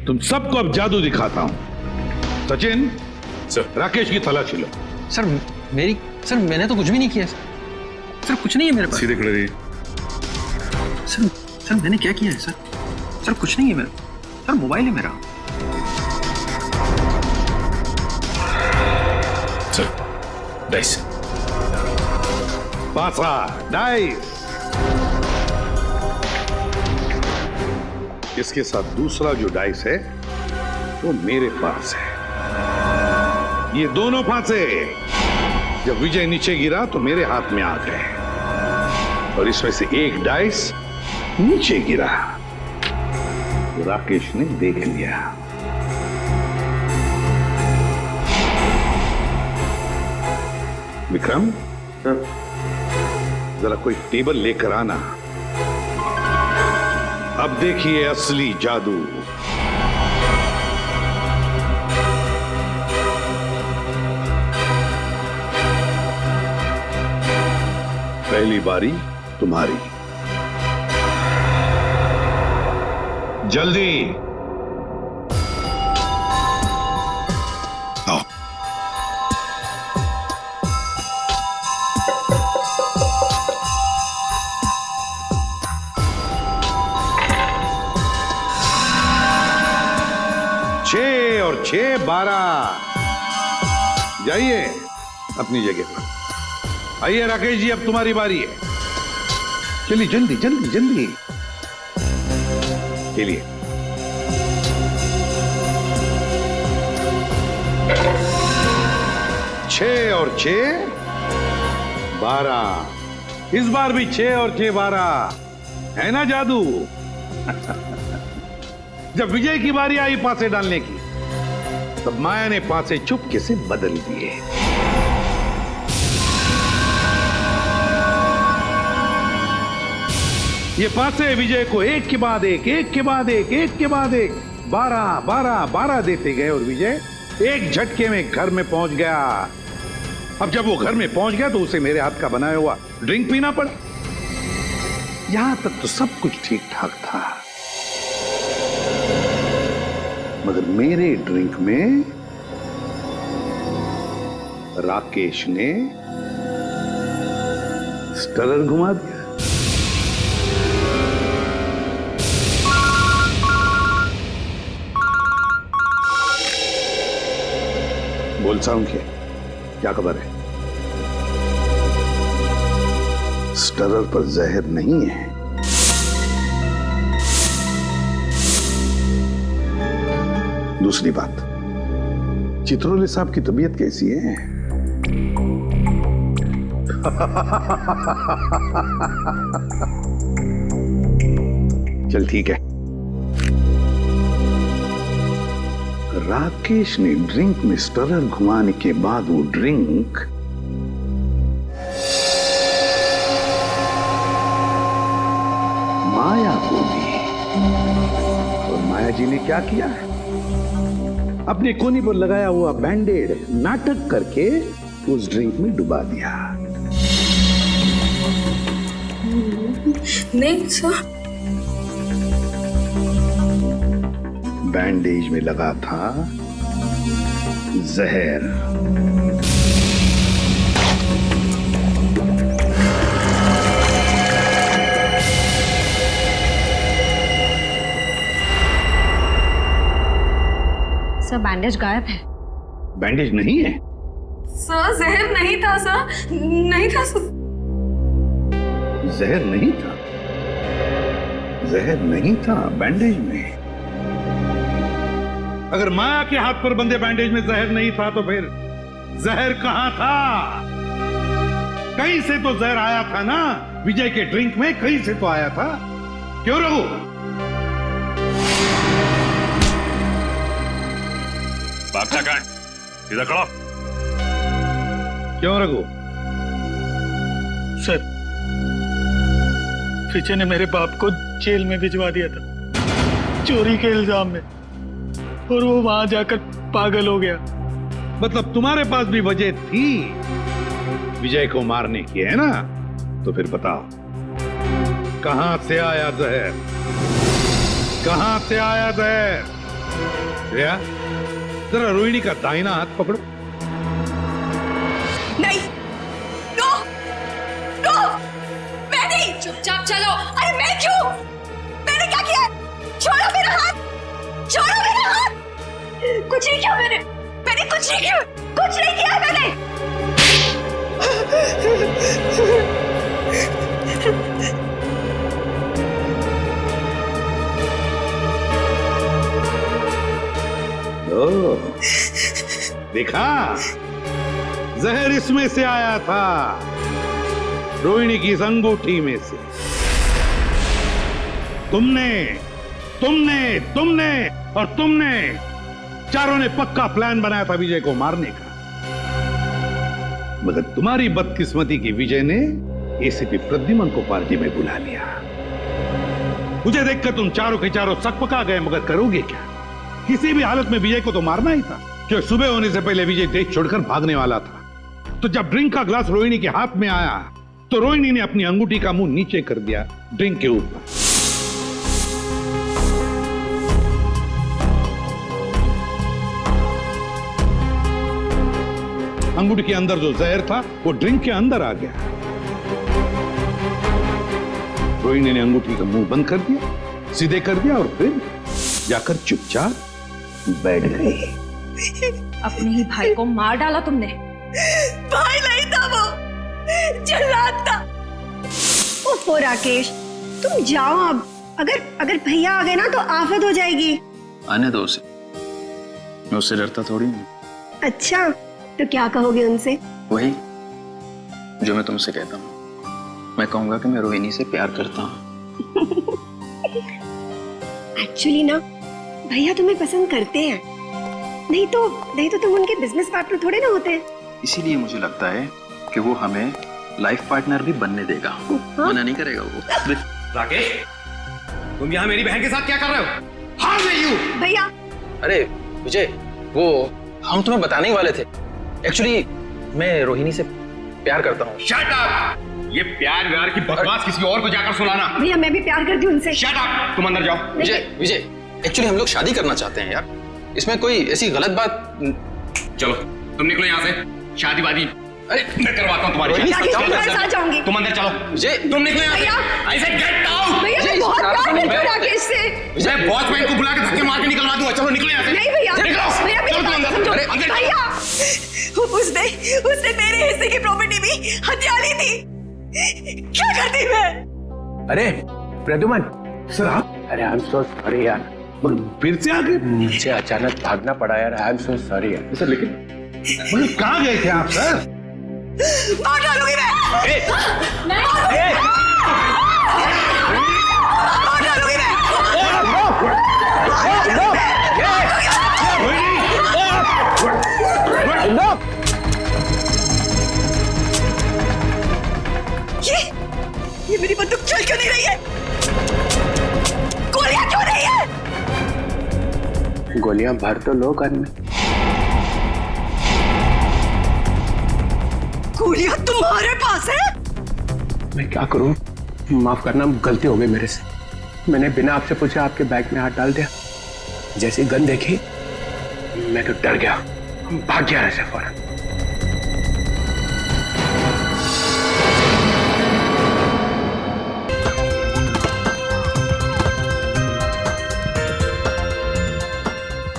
तुम सबको अब जादू दिखाता हूं। सचिन, सर, राकेश की तलाशी लो। सर मैंने तो कुछ भी नहीं किया सर, कुछ नहीं है मेरे पास। सीधे खड़े रहिए। सर मैंने क्या किया है सर? सर कुछ नहीं है मेरा। सर मोबाइल है मेरा। Sir, dice. पासा, डाइस। इसके साथ दूसरा जो डाइस है वो मेरे पास है। ये दोनों फांसे जब विजय नीचे गिरा तो मेरे हाथ में आ गए और इसमें से एक डाइस नीचे गिरा। राकेश ने देख लिया। विक्रम, जरा कोई टेबल लेकर आना। अब देखिए असली जादू। पहली बारी तुम्हारी। जल्दी आओ। छह और 6 12। जाइए अपनी जगह पर। आइए राकेश जी, अब तुम्हारी बारी है। चलिए जल्दी जल्दी जल्दी खेलिए। छह और 6 12। इस बार भी 6 और 6 12 है ना जादू? जब विजय की बारी आई पासे डालने की, तब माया ने पासे चुपके से बदल दिए। ये पासे विजय को एक के बाद एक, एक के बाद एक, एक के बाद एक 12 12 12 देते गए और विजय एक झटके में घर में पहुंच गया। अब जब वो घर में पहुंच गया तो उसे मेरे हाथ का बनाया हुआ ड्रिंक पीना पड़ा। यहां तक तो सब कुछ ठीक ठाक था, मगर मेरे ड्रिंक में राकेश ने स्टरर घुमा दिया। बोल साउंड क्या खबर है? स्टरर पर जहर नहीं है। दूसरी बात, चित्रोले साहब की तबीयत कैसी है? चल ठीक है। राकेश ने ड्रिंक में स्टरर घुमाने के बाद वो ड्रिंक माया को दी। और माया जी ने क्या किया? अपने कोनी पर लगाया हुआ बैंडेड नाटक करके उस ड्रिंक में डुबा दिया। नहीं सर, बैंडेज में लगा था जहर। सर बैंडेज गायब है। बैंडेज नहीं है सर, जहर नहीं था सर, नहीं था सर। जहर नहीं था? जहर नहीं था बैंडेज में। अगर माया के हाथ पर बंधे बैंडेज में जहर नहीं था तो फिर जहर कहां था? कहीं से तो जहर आया था ना, विजय के ड्रिंक में कहीं से तो आया था। क्यों रघु? बादशाह कहाँ है? इधर खड़ा। क्यों रघु? सर, विजय ने मेरे बाप को जेल में भिजवा दिया था चोरी के इल्जाम में, और वो वहां जाकर पागल हो गया। मतलब तुम्हारे पास भी वजह थी विजय को मारने की, है ना? तो फिर बताओ, कहां से आया जहर? कहां से आया जहर? श्रेया, जरा रोहिणी का दाहिना हाथ पकड़ो। नहीं, नो, नो, मैं नहीं। चुपचाप चलो। अरे मैं क्यों? मैंने क्या किया? छोड़ो मेरा हाथ, छोड़ो मेरा हाथ। कुछ नहीं किया मैंने कुछ नहीं किया, कुछ नहीं किया मैंने। देखा, जहर इसमें से आया था, रोहिणी की इस अंगूठी में से। तुमने तुमने तुमने और तुमने चारों ने पक्का प्लान बनाया था विजय को मारने का। मगर तुम्हारी बदकिस्मती की विजय ने एसीपी प्रद्युमन को पार्टी में बुला लिया। मुझे देखकर तुम चारों के चारों सकपका गए, मगर करोगे क्या? किसी भी हालत में विजय को तो मारना ही था, क्योंकि सुबह होने से पहले विजय देश छोड़कर भागने वाला था। तो जब ड्रिंक का ग्लास रोहिणी के हाथ में आया तो रोहिणी ने अपनी अंगूठी का मुंह नीचे कर दिया ड्रिंक के ऊपर। अंगूठी के अंदर जो जहर था वो ड्रिंक के अंदर आ गया। रोहिणी ने अंगूठी का मुंह बंद कर दिया, सीधे कर दिया और फिर जाकर चुपचाप बैठ गई। अपने ही भाई को मार डाला तुमने। भाई नहीं था वो, जल्लाद था। ओफो राकेश, तुम जाओ अब। अगर भैया आ गए ना तो आफत हो जाएगी। आने दो उसे, मैं उससे डरता थोड़ी हूँ। अच्छा, तो क्या कहोगे उनसे? वही जो मैं तुमसे कहता हूँ। मैं कहूंगा कि मैं रोहिणी से प्यार करता हूँ। एक्चुअली ना भैया तुम्हें पसंद करते हैं, नहीं तो तुम उनके बिजनेस पार्टनर थोड़े ना होते। इसीलिए मुझे लगता है कि वो हमें लाइफ पार्टनर भी बनने देगा। मना नहीं करेगा वो। राकेश, तुम यहाँ मेरी बहन के साथ क्या कर रहे हो? How are you? भैया, अरे विजय, वो हम तुम्हें बताने ही वाले थे। एक्चुअली मैं रोहिणी से प्यार करता हूँ। Shut up! ये प्यार व्यार की बकवास किसी और को जाकर सुनाना। भैया मैं भी प्यार करती हूँ उनसे। Shut up! तुम अंदर जाओ। विजय, एक्चुअली हम लोग शादी करना चाहते हैं यार। इसमें कोई ऐसी गलत बात। चलो तुम निकलो यहाँ से। शादी वादी अरे मैं करवाता हूँ तुम्हारी। साथ जाऊंगी। तुम अंदर चलो। विजय, तुम निकलो यहाँ से। I said get out! भैया मैं बहुत प्यार करती हूँ राकेश से। मैं वॉचमैन को बुला के धक्के मार के निकलवा दूंगा। चलो निकलो यहाँ से। नहीं भैया, निकलो। भैया चलो तुम अंदर। अरे अंदर। भैया, उसने मेरे हिस्से की प्रॉपर्टी भी हथिया ली थी। क्या करती मैं? अरे प्रद्युमन सर, अरे आई एम सो सॉरी यार। फिर से आगे नीचे अचानक भागना पड़ा यार। आई एम सो सॉरी यार। सर, लेकिन कहाँ गए थे आप सर? मार डालूंगी मैं। मार डालूंगी मैं। ये मेरी बंदूक चल क्यों नहीं रही है? गोलियां क्यों नहीं है? गोलियां भर तो लो गन में। गोलियां तुम्हारे पास है? मैं क्या करूं? माफ करना, गलती हो गई मेरे से। मैंने बिना आपसे पूछे आपके बैग में हाथ डाल दिया। जैसी गन देखी मैं तो डर गया, भाग गया ऐसे फौरन।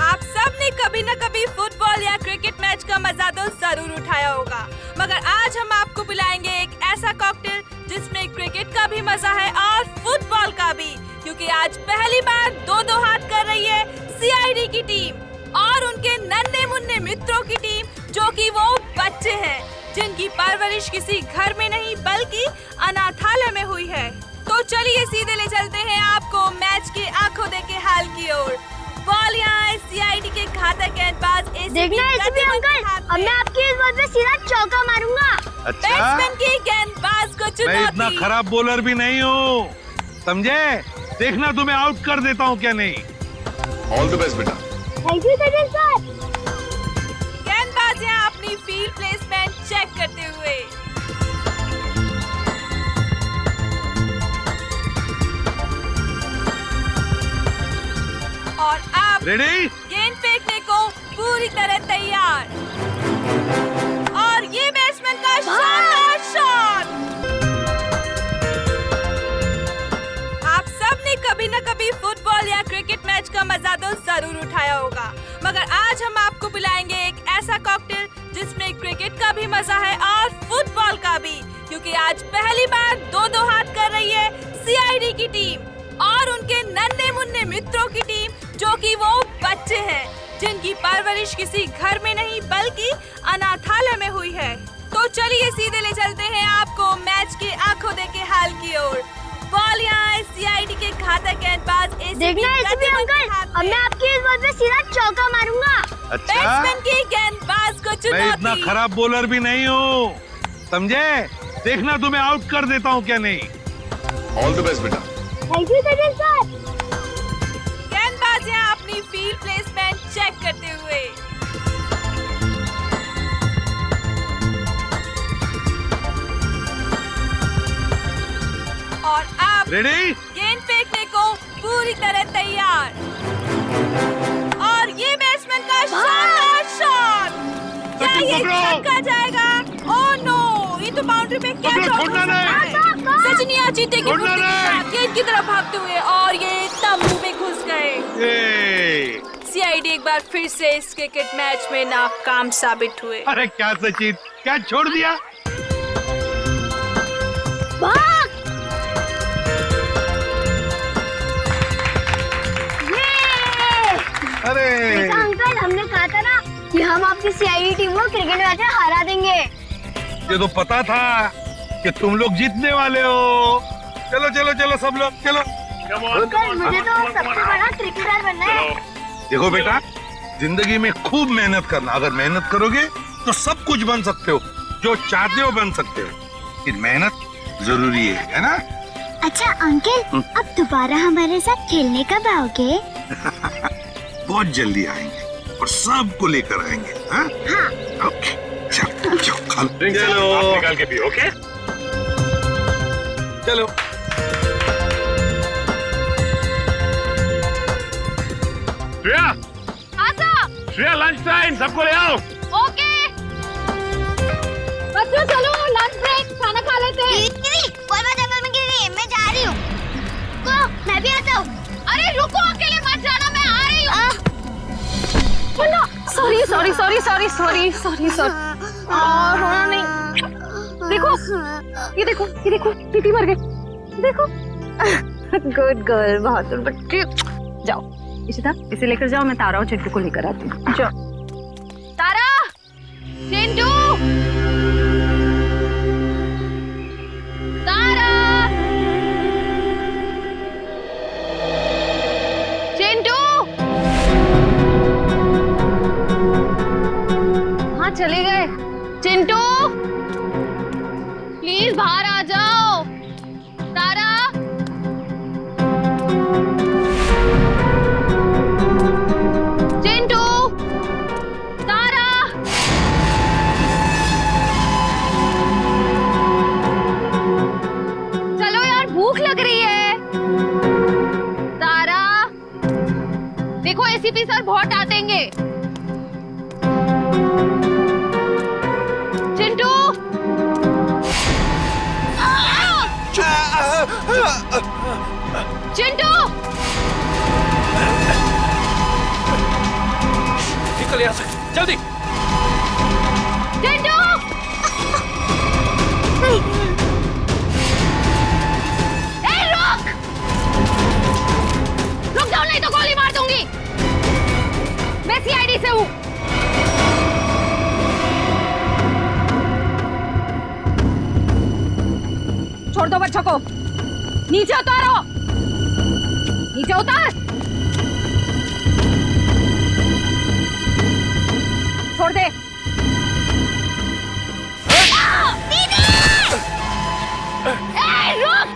आप सब ने कभी न कभी फुटबॉल या क्रिकेट मैच का मजा तो जरूर उठाया होगा, मगर आज हम आपको पिलाएंगे एक ऐसा कॉकटेल जिसमें क्रिकेट का भी मजा है और फुटबॉल का भी, क्योंकि आज पहली बार दो हाथ कर रही है सीआईडी की टीम और उनके नन्हे मुन्ने मित्रों की टीम, जो कि वो बच्चे हैं जिनकी परवरिश किसी घर में नहीं बल्कि अनाथालय में हुई है। तो चलिए सीधे ले चलते हैं आपको मैच के आंखों देखे हाल की ओर। बॉल यहाँ है सीआईडी के घातक गेंदबाज देखना एसीपी अंकल, अब मैं आपकी इस बॉल पे सीधा चौका मारूंगा। बैट्समैन की गेंदबाज को मैं चुनौती। इतना खराब बॉलर भी नहीं हूँ, समझे? देखना तुम्हें आउट कर देता हूँ क्या नहीं। ऑल द बेस्ट बेटा। Thank you sir. गेंदबाज यहाँ अपनी फील्ड प्लेसमेंट चेक करते हुए। और अब रेडी? गेंद फेंकने को पूरी तरह तैयार और ये बैट्समैन का शानदार शॉट। आप सब ने कभी न कभी फुटबॉल या क्रिकेट मैच का मजा तो जरूर उठाया होगा, मगर आज हम आपको पिलाएंगे एक ऐसा कॉकटेल जिसमें क्रिकेट का भी मजा है और फुटबॉल का भी, क्योंकि आज पहली बार दो हाथ कर रही है सीआईडी की टीम और उनके नन्हे मुन्ने मित्रों की टीम, जो कि वो बच्चे हैं जिनकी परवरिश किसी घर में नहीं बल्कि अनाथालय में हुई है। तो चलिए सीधे ले चलते हैं आपको मैच के आंखों देखे हाल की ओर। बॉल यहाँ है, सीआईडी के घातक गेंदबाज देखना एसीपी अंकल, अब मैं आपकी इस बॉल पे सीधा चौका मारूंगा। बैट्समैन की गेंदबाज को मैं इतना चुनौती। खराब बॉलर भी नहीं हूँ, समझे? देखना तुम्हें आउट कर देता हूँ क्या नहीं। ऑल द बेस्ट बेटा। Thank you sir. गेंदबाज यहाँ अपनी फील्ड प्लेसमेंट चेक करते हुए। और अब रेडी? गेंद फेंकने को पूरी तरह तैयार। और ये बैट्समैन का शानदार शॉट। क्या ये छक्का जाएगा? ओह नो, ये तो बाउंड्री पे कैच हो सकता है। सचिन यहाँ चीते की फुर्ती के साथ गेंद की तरफ भागते हुए और ये तंबू में घुस गए। सीआईडी एक बार फिर से इस क्रिकेट मैच में नाकाम साबित हुए। अरे क्या सचिन, क्या छोड़ दिया? अरे अंकल, हमने कहा था ना कि हम आपकी सीआईडी टीम को क्रिकेट मैच में हरा देंगे। ये तो पता था कि तुम लोग जीतने वाले हो। चलो चलो चलो सब लोग चलो। अंकल, मुझे तो सबसे बड़ा क्रिकेटर बनना है। देखो बेटा, जिंदगी में खूब मेहनत करना। अगर मेहनत करोगे तो सब कुछ बन सकते हो, जो चाहते हो बन सकते हो। लेकिन मेहनत जरूरी है ना? अच्छा अंकल, अब दोबारा हमारे साथ खेलने कब आओगे? बहुत जल्दी आएंगे और सबको लेकर आएंगे। हाँ? ओके, चलो चलो खा लो। चलो निकाल के पियो, ओके? चलो। श्रेया, श्रेया लंच टाइम, सबको ले आओ। ओके बच्चों, चलो लंच ब्रेक, खाना खा लेते हैं। जंगल में गिर गई, मैं जा रही हूँ। मैं भी आता हूँ। अरे रुको, अकेले मत जाना, मैं आ रही हूँ। Sorry sorry sorry sorry sorry sorry sorry. रोना नहीं। देखो ये देखो, ये देखो, टीटी मर गई। देखो गुड गर्ल, बहादुर बच्ची। जाओ इशिता, इसे लेकर जाओ, मैं तारा और चिंटू को लेकर आती हूँ। जाओ तारा, चिंटू, तारा, चिंटू। हाँ चले गए। चिंटू प्लीज बाहर आ जाओ। तारा, चिंटू, तारा। चलो यार, भूख लग रही है। तारा, देखो एसीपी सर बहुत डांटेंगे। चिंटू, चिंटू, निकल यहाँ से जल्दी। चिंटू, रुक, रुक जाओ नहीं तो गोली मार दूंगी। मैं सीआईडी से हूँ। छोड़ दो बच्चों को, नीचे उतारो, नीचे उतार। छोड़ दे। रुक,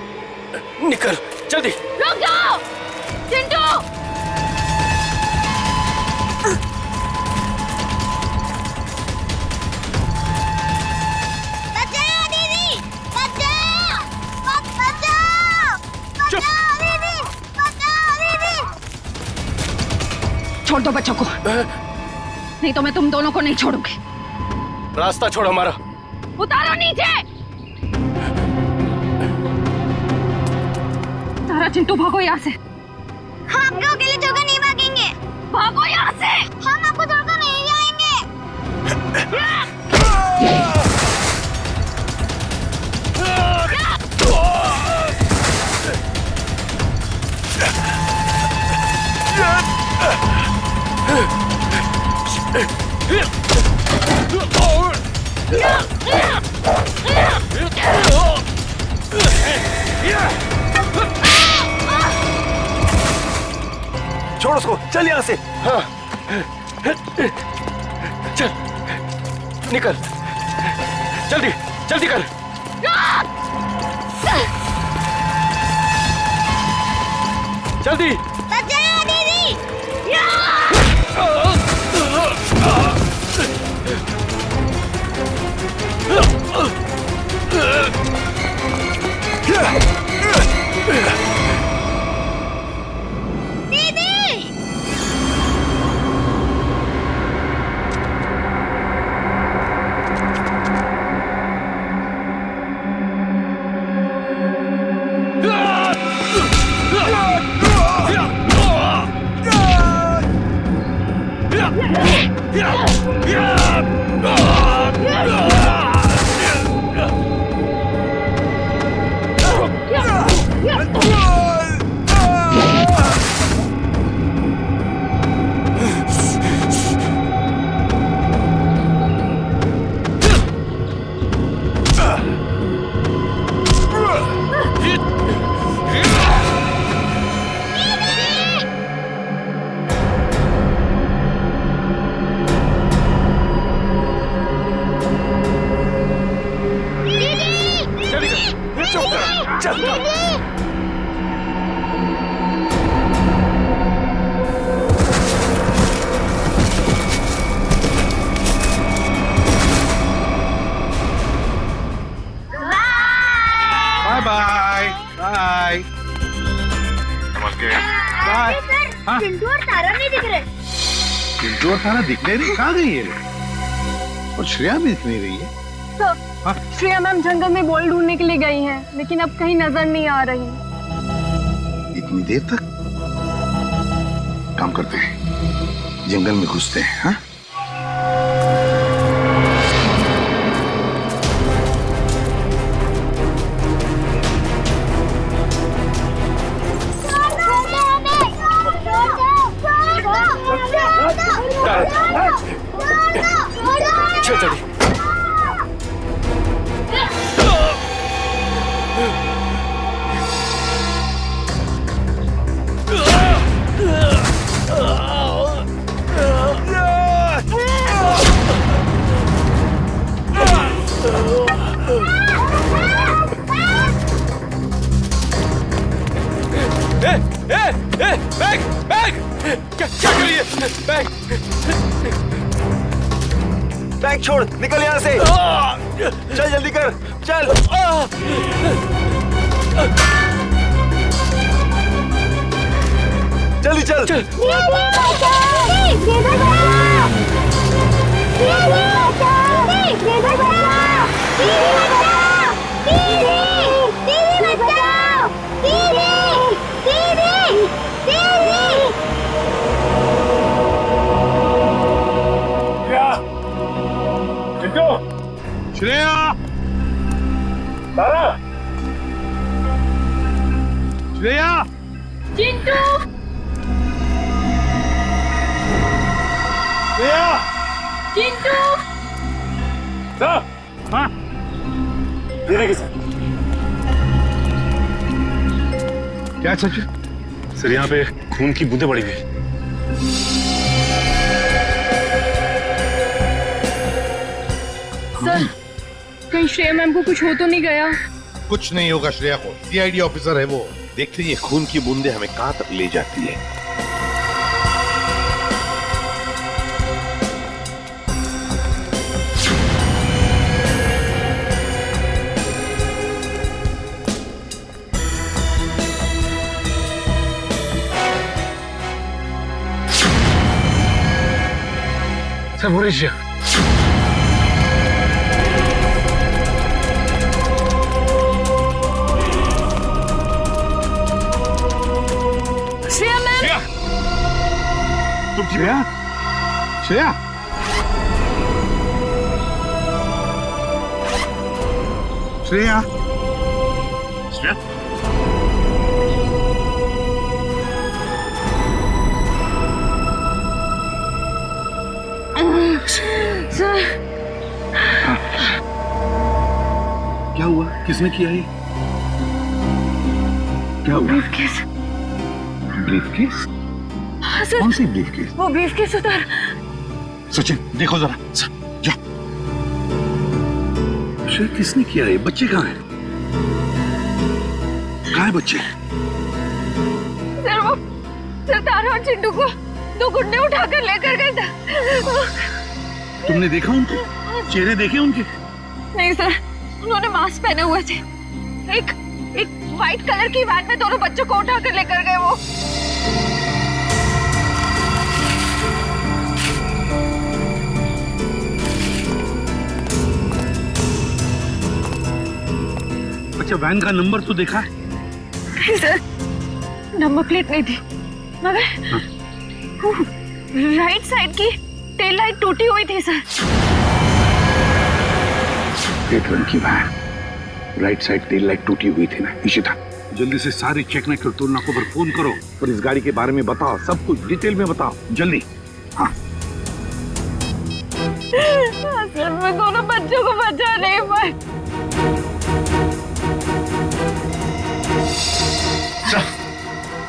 निकल जल्दी। रुक जाओ चिंटू। बचाओ दीदी, बचाओ, बचाओ, बचाओ दीदी, बचाओ दीदी। छोड़ दो बच्चों को, नहीं तो मैं तुम दोनों को नहीं छोड़ूंगी। रास्ता छोड़ हमारा। उतारो नीचे। तारा, चिंटू भागो यहाँ से। हम आपको अकेले छोड़कर नहीं भागेंगे। भागो यहाँ से। हम आपको छोड़कर नहीं जाएंगे। छोड़ उसको, चल यहाँ से। हाँ चल निकल, जल्दी जल्दी कर। जल्दी दीदी। चिंटू और तारा नहीं दिख रहे। चिंटू और तारा दिख नहीं रही, कहाँ गई है? और श्रेया भी दिख नहीं रही है। तो श्रेया मैम जंगल में बॉल ढूंढने के लिए गई हैं, लेकिन अब कहीं नजर नहीं आ रही। इतनी देर तक? काम करते हैं, जंगल में घुसते हैं। हाँ बैग छोड़, निकल यहाँ से। चल जल्दी कर, चल। जल्दी चल, चल। श्रेया, तारा, श्रेया, चिंटू, श्रेया, चिंटू। हाँ, धीरे के साथ। क्या सच? सर यहाँ पे खून की बूंदें पड़ी हुई। सर, कहीं श्रेया मैम को कुछ हो तो नहीं गया? कुछ नहीं होगा श्रेया को, सीआईडी ऑफिसर है वो। देखते ये खून की बूंदें हमें कहां तक ले जाती है। सर वो रही श्रेया। श्रेया, श्रेया, श्रेया, श्रेया, क्या हुआ? किसने किया ये? क्या हुआ? ब्रीफकेस। ब्रीफकेस? हाँ सर कौन सी ब्रीफकेस? वो ब्रीफकेस उधर। सचिन देखो जरा, जाओ। शेर किसने किया है? बच्चे कहाँ हैं? कहाँ है बच्चे? सर वो सरदार और चिंटू को 2 गुंडे उठाकर लेकर गए थे। तुमने देखा उनके चेहरे? देखे उनके? नहीं सर, उन्होंने मास्क पहने हुए थे। एक व्हाइट कलर की वैन में दोनों बच्चों को उठाकर लेकर गए वो। अच्छा, वैन का नंबर तो देखा है? नहीं सर, नंबर प्लेट नहीं थी, मगर राइट साइड की टेल लाइट टूटी हुई थी सर। रेड रंग की van, right side tail light टूटी हुई थी ना। इशिता, जल्दी से सारी चेक कर टोल नाकों पर फोन करो और इस गाड़ी के बारे में बताओ, सब कुछ डिटेल में बताओ जल्दी। हाँ सर, मैं दोनों बच्चों को बचा नहीं पाई।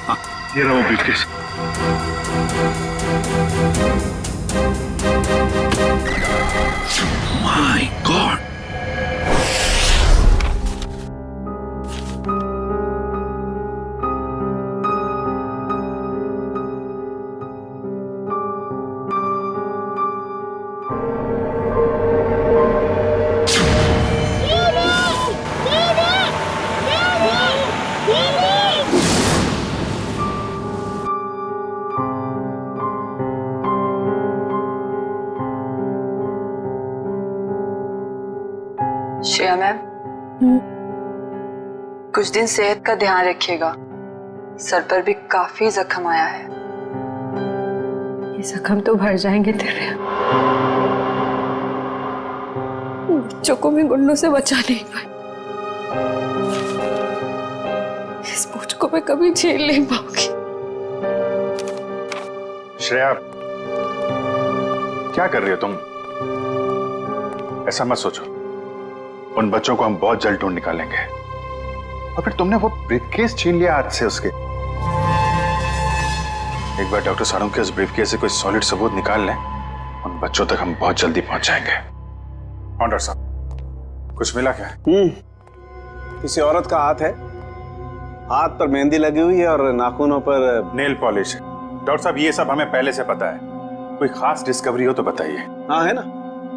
हाँ, ये रहा वो briefcase. My God, Shreya ma'am, कुछ दिन सेहत का ध्यान रखिएगा। सर पर भी काफी जख्म आया है। ये जख्म तो भर जाएंगे तेरे। बच्चों को मैं गुंडों से बचा नहीं पाई। इस बोझ को मैं कभी झेल नहीं पाऊंगी। श्रेया, क्या कर रही हो तुम? ऐसा मत सोचो, उन बच्चों को हम बहुत जल्द ढूंढ निकालेंगे। और फिर तुमने वो ब्रीफकेस छीन लिया हाथ से उसके। एक बार डॉक्टर सारूं के उस ब्रीफकेस से कोई सॉलिड सबूत निकाल लें, उन बच्चों तक हम बहुत जल्दी पहुंच जाएंगे। डॉक्टर साहब, कुछ मिला क्या? किसी औरत का हाथ है, हाथ पर मेहंदी लगी हुई है और नाखूनों पर नेल पॉलिश है। डॉक्टर साहब, ये सब हमें पहले से पता है, कोई खास डिस्कवरी हो तो बताइए। हाँ है ना,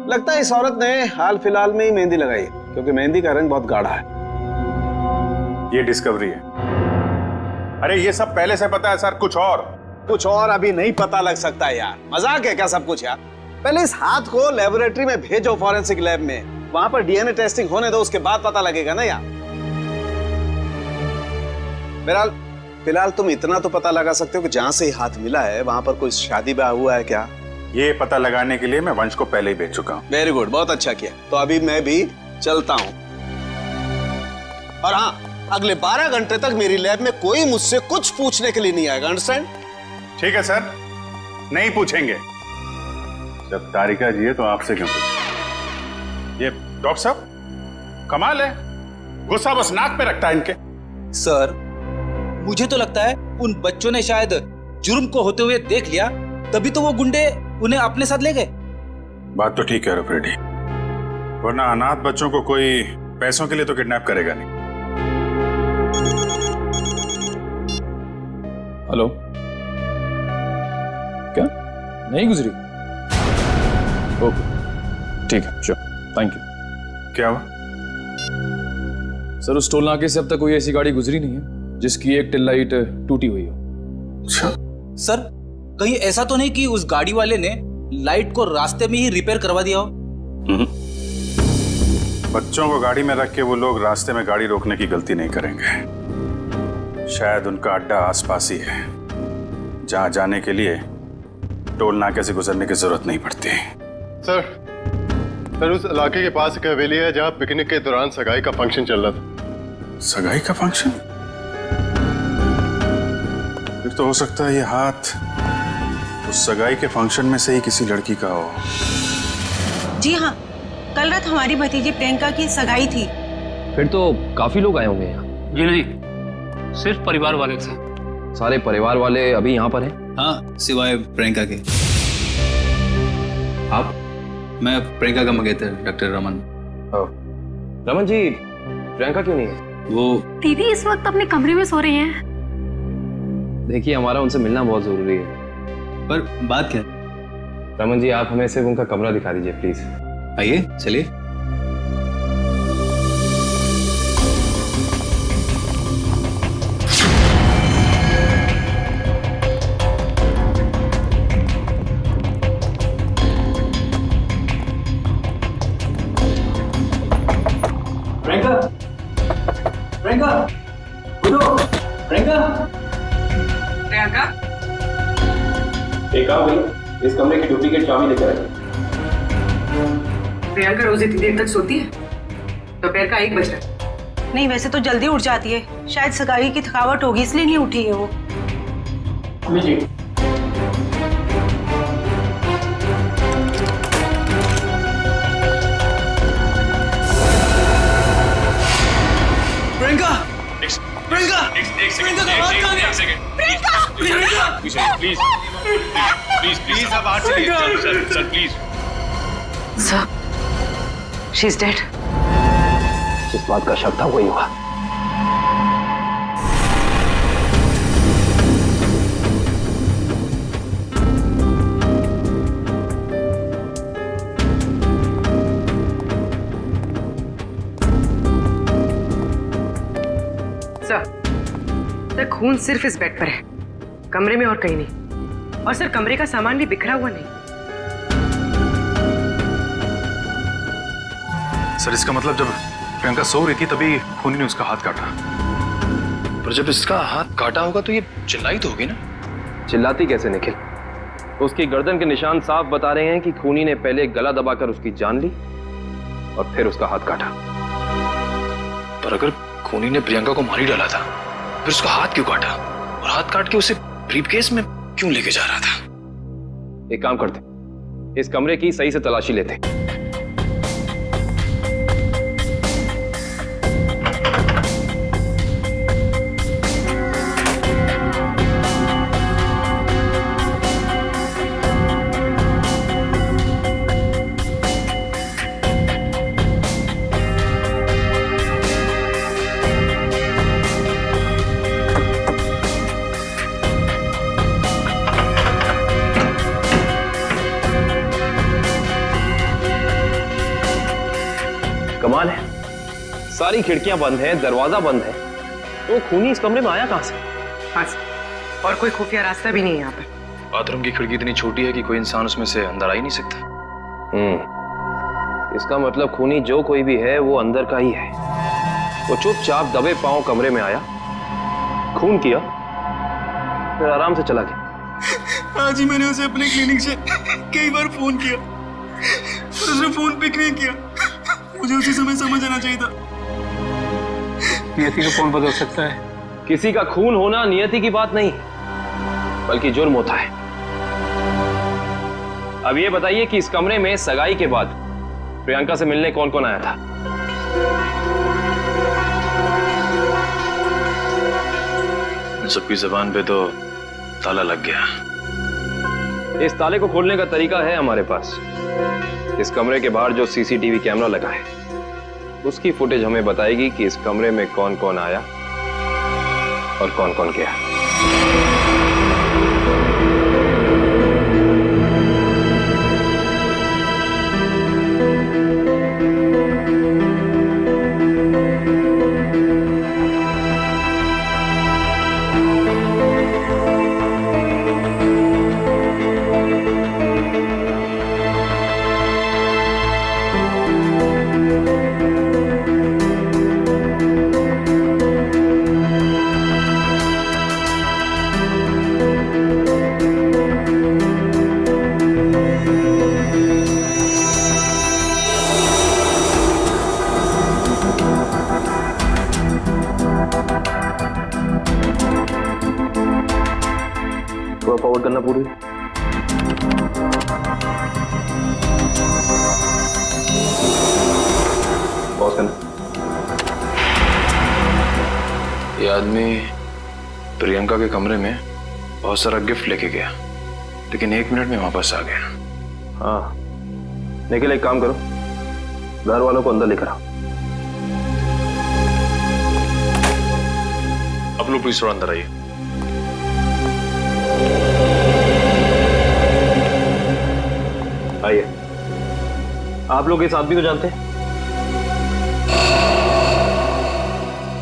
लगता है इस औरत ने हाल फिलहाल में ही मेहंदी लगाई है, क्योंकि मेहंदी का रंग बहुत गाढ़ा है। ये डिस्कवरी है? अरे ये सब पहले से पता है सर। कुछ और अभी नहीं पता लग सकता यार। मजाक है क्या सब कुछ यार? पहले इस हाथ को लेबोरेटरी में भेजो, फॉरेंसिक लैब में, वहां पर डीएनए टेस्टिंग होने दो, उसके बाद पता लगेगा ना यार। बहरहाल फिलहाल तुम इतना तो पता लगा सकते हो कि जहां से ये हाथ मिला है वहां पर कोई शादी ब्याह हुआ है क्या? ये पता लगाने के लिए मैं वंश को पहले ही भेज चुका हूँ। वेरी गुड, बहुत अच्छा किया। तो अभी मैं भी चलता हूँ। और हाँ, अगले 12 घंटे तक मेरी लैब में कोई मुझसे कुछ पूछने के लिए नहीं आएगा। अंडरस्टैंड? ठीक है सर, नहीं पूछेंगे। जब तारिका जी है तो आपसे क्यों पूछें? ये डॉक्टर साहब कमाल है, गुस्सा बस नाक पे रखता है इनके। सर, मुझे तो लगता है उन बच्चों ने शायद जुर्म को होते हुए देख लिया, तभी तो वो गुंडे उन्हें अपने साथ ले गए। बात तो ठीक है रुपरेड्डी, वरना अनाथ बच्चों को कोई पैसों के लिए तो किडनैप करेगा नहीं। हेलो, क्या नहीं गुजरी? ओके, ठीक है, श्योर, थैंक यू। क्या हुआ? सर, उस टोल नाके से अब तक कोई ऐसी गाड़ी गुजरी नहीं है जिसकी एक टेल लाइट टूटी हुई हो। अच्छा सर, कहीं ऐसा तो नहीं कि उस गाड़ी वाले ने लाइट को रास्ते में ही रिपेयर करवा दिया हो? बच्चों को गाड़ी में रख के वो लोग रास्ते में गाड़ी रोकने की गलती नहीं करेंगे। शायद उनका अड्डा आसपास ही है, जहां जाने के लिए टोल नाके से गुजरने की जरूरत नहीं पड़ती। सर, उस इलाके के पास एक हवेली है जहां पिकनिक के दौरान सगाई का फंक्शन चल रहा था। सगाई का फंक्शन? फिर तो हो सकता है ये हाथ उस सगाई के फंक्शन में से ही किसी लड़की का हो। जी हाँ, कल रात हमारी भतीजी प्रियंका की सगाई थी। फिर तो काफी लोग आए होंगे यहाँ। जी नहीं, सिर्फ परिवार वाले थे। सारे परिवार वाले अभी यहाँ पर हैं? हाँ, सिवाय प्रियंका के। आप? मैं प्रियंका का मंगेतर डॉक्टर रमन। रमन जी, प्रियंका क्यों नहीं है? वो दीदी इस वक्त अपने कमरे में सो रही हैं। देखिए, हमारा उनसे मिलना बहुत जरूरी है। पर बात क्या? रमन जी, आप हमें सिर्फ उनका कमरा दिखा दीजिए प्लीज। आइए, चलिए। प्रियंका, प्रियंका, उठो, प्रियंका। प्रियंका, एक काम करिए, इस कमरे की डुप्लीकेट चाबी लेकर आइए। प्रियंका रोज इतनी देर तक सोती है? दोपहर का 1 बज रहा है। नहीं, वैसे तो जल्दी उठ जाती है, शायद सगाई की थकावट होगी इसलिए नहीं उठी है वो। प्रियंका, प्रियंका, एक सेकंड, प्लीज अब बाहर चलिए, sir please. Sir, she is dead. जिस बात का शक था वही हुआ। सर, खून सिर्फ इस बेड पर है, कमरे में और कहीं नहीं। और सर, कमरे का सामान भी बिखरा हुआ नहीं। सर, इसका मतलब जब प्रियंका सो रही थी तभी खूनी ने उसका हाथ काटा। पर जब इसका हाथ काटा होगा तो ये चिल्लाई तो होगी ना? चिल्लाती कैसे निखिल? उसकी गर्दन के निशान साफ बता रहे हैं कि खूनी ने पहले गला दबाकर उसकी जान ली और फिर उसका हाथ काटा। पर अगर खूनी ने प्रियंका को मार ही डाला था, फिर उसका हाथ क्यों काटा? और हाथ काट के उसे ब्रीफकेस में क्यों लेके जा रहा था? एक काम करते, इस कमरे की सही से तलाशी लेते। कमाल है, सारी खिड़कियां बंद हैं, दरवाजा बंद है, तो खूनी इस कमरे में आया कहां से? हाँ सर, और कोई खुफिया रास्ता भी नहीं है यहाँ पर। बाथरूम की खिड़की इतनी छोटी है कि कोई इंसान उसमें से अंदर आ ही नहीं सकता। इसका मतलब खूनी जो कोई भी है वो अंदर का ही है। वो चुपचाप दबे पांव कमरे में आया, खून किया, फिर आराम से चला गया। आज ही मैंने उसे अपने क्लिनिक से कई बार फोन किया, पर उसने फोन पिक नहीं किया। मुझे उसी समय समझ आना चाहिए था। नियति को कौन बदल सकता है? किसी का खून होना नियति की बात नहीं, बल्कि जुर्म होता है। अब ये बताइए कि इस कमरे में सगाई के बाद प्रियंका से मिलने कौन कौन आया था? इन सबकी जुबान पे तो ताला लग गया। इस ताले को खोलने का तरीका है हमारे पास। इस कमरे के बाहर जो सीसीटीवी कैमरा लगा है, उसकी फुटेज हमें बताएगी कि इस कमरे में कौन कौन आया और कौन कौन गया। थोड़ा फॉरवर्ड करना पूरी। पॉज करना। ये आदमी प्रियंका के कमरे में बहुत सारा गिफ्ट लेके गया, लेकिन 1 मिनट में वापस आ गया। हाँ, निखिल एक काम करो, घर वालों को अंदर लेकर आओ। आप लोग प्लीज थोड़ा अंदर आइए। आइए। आप लोग इस आदमी को जानते हैं?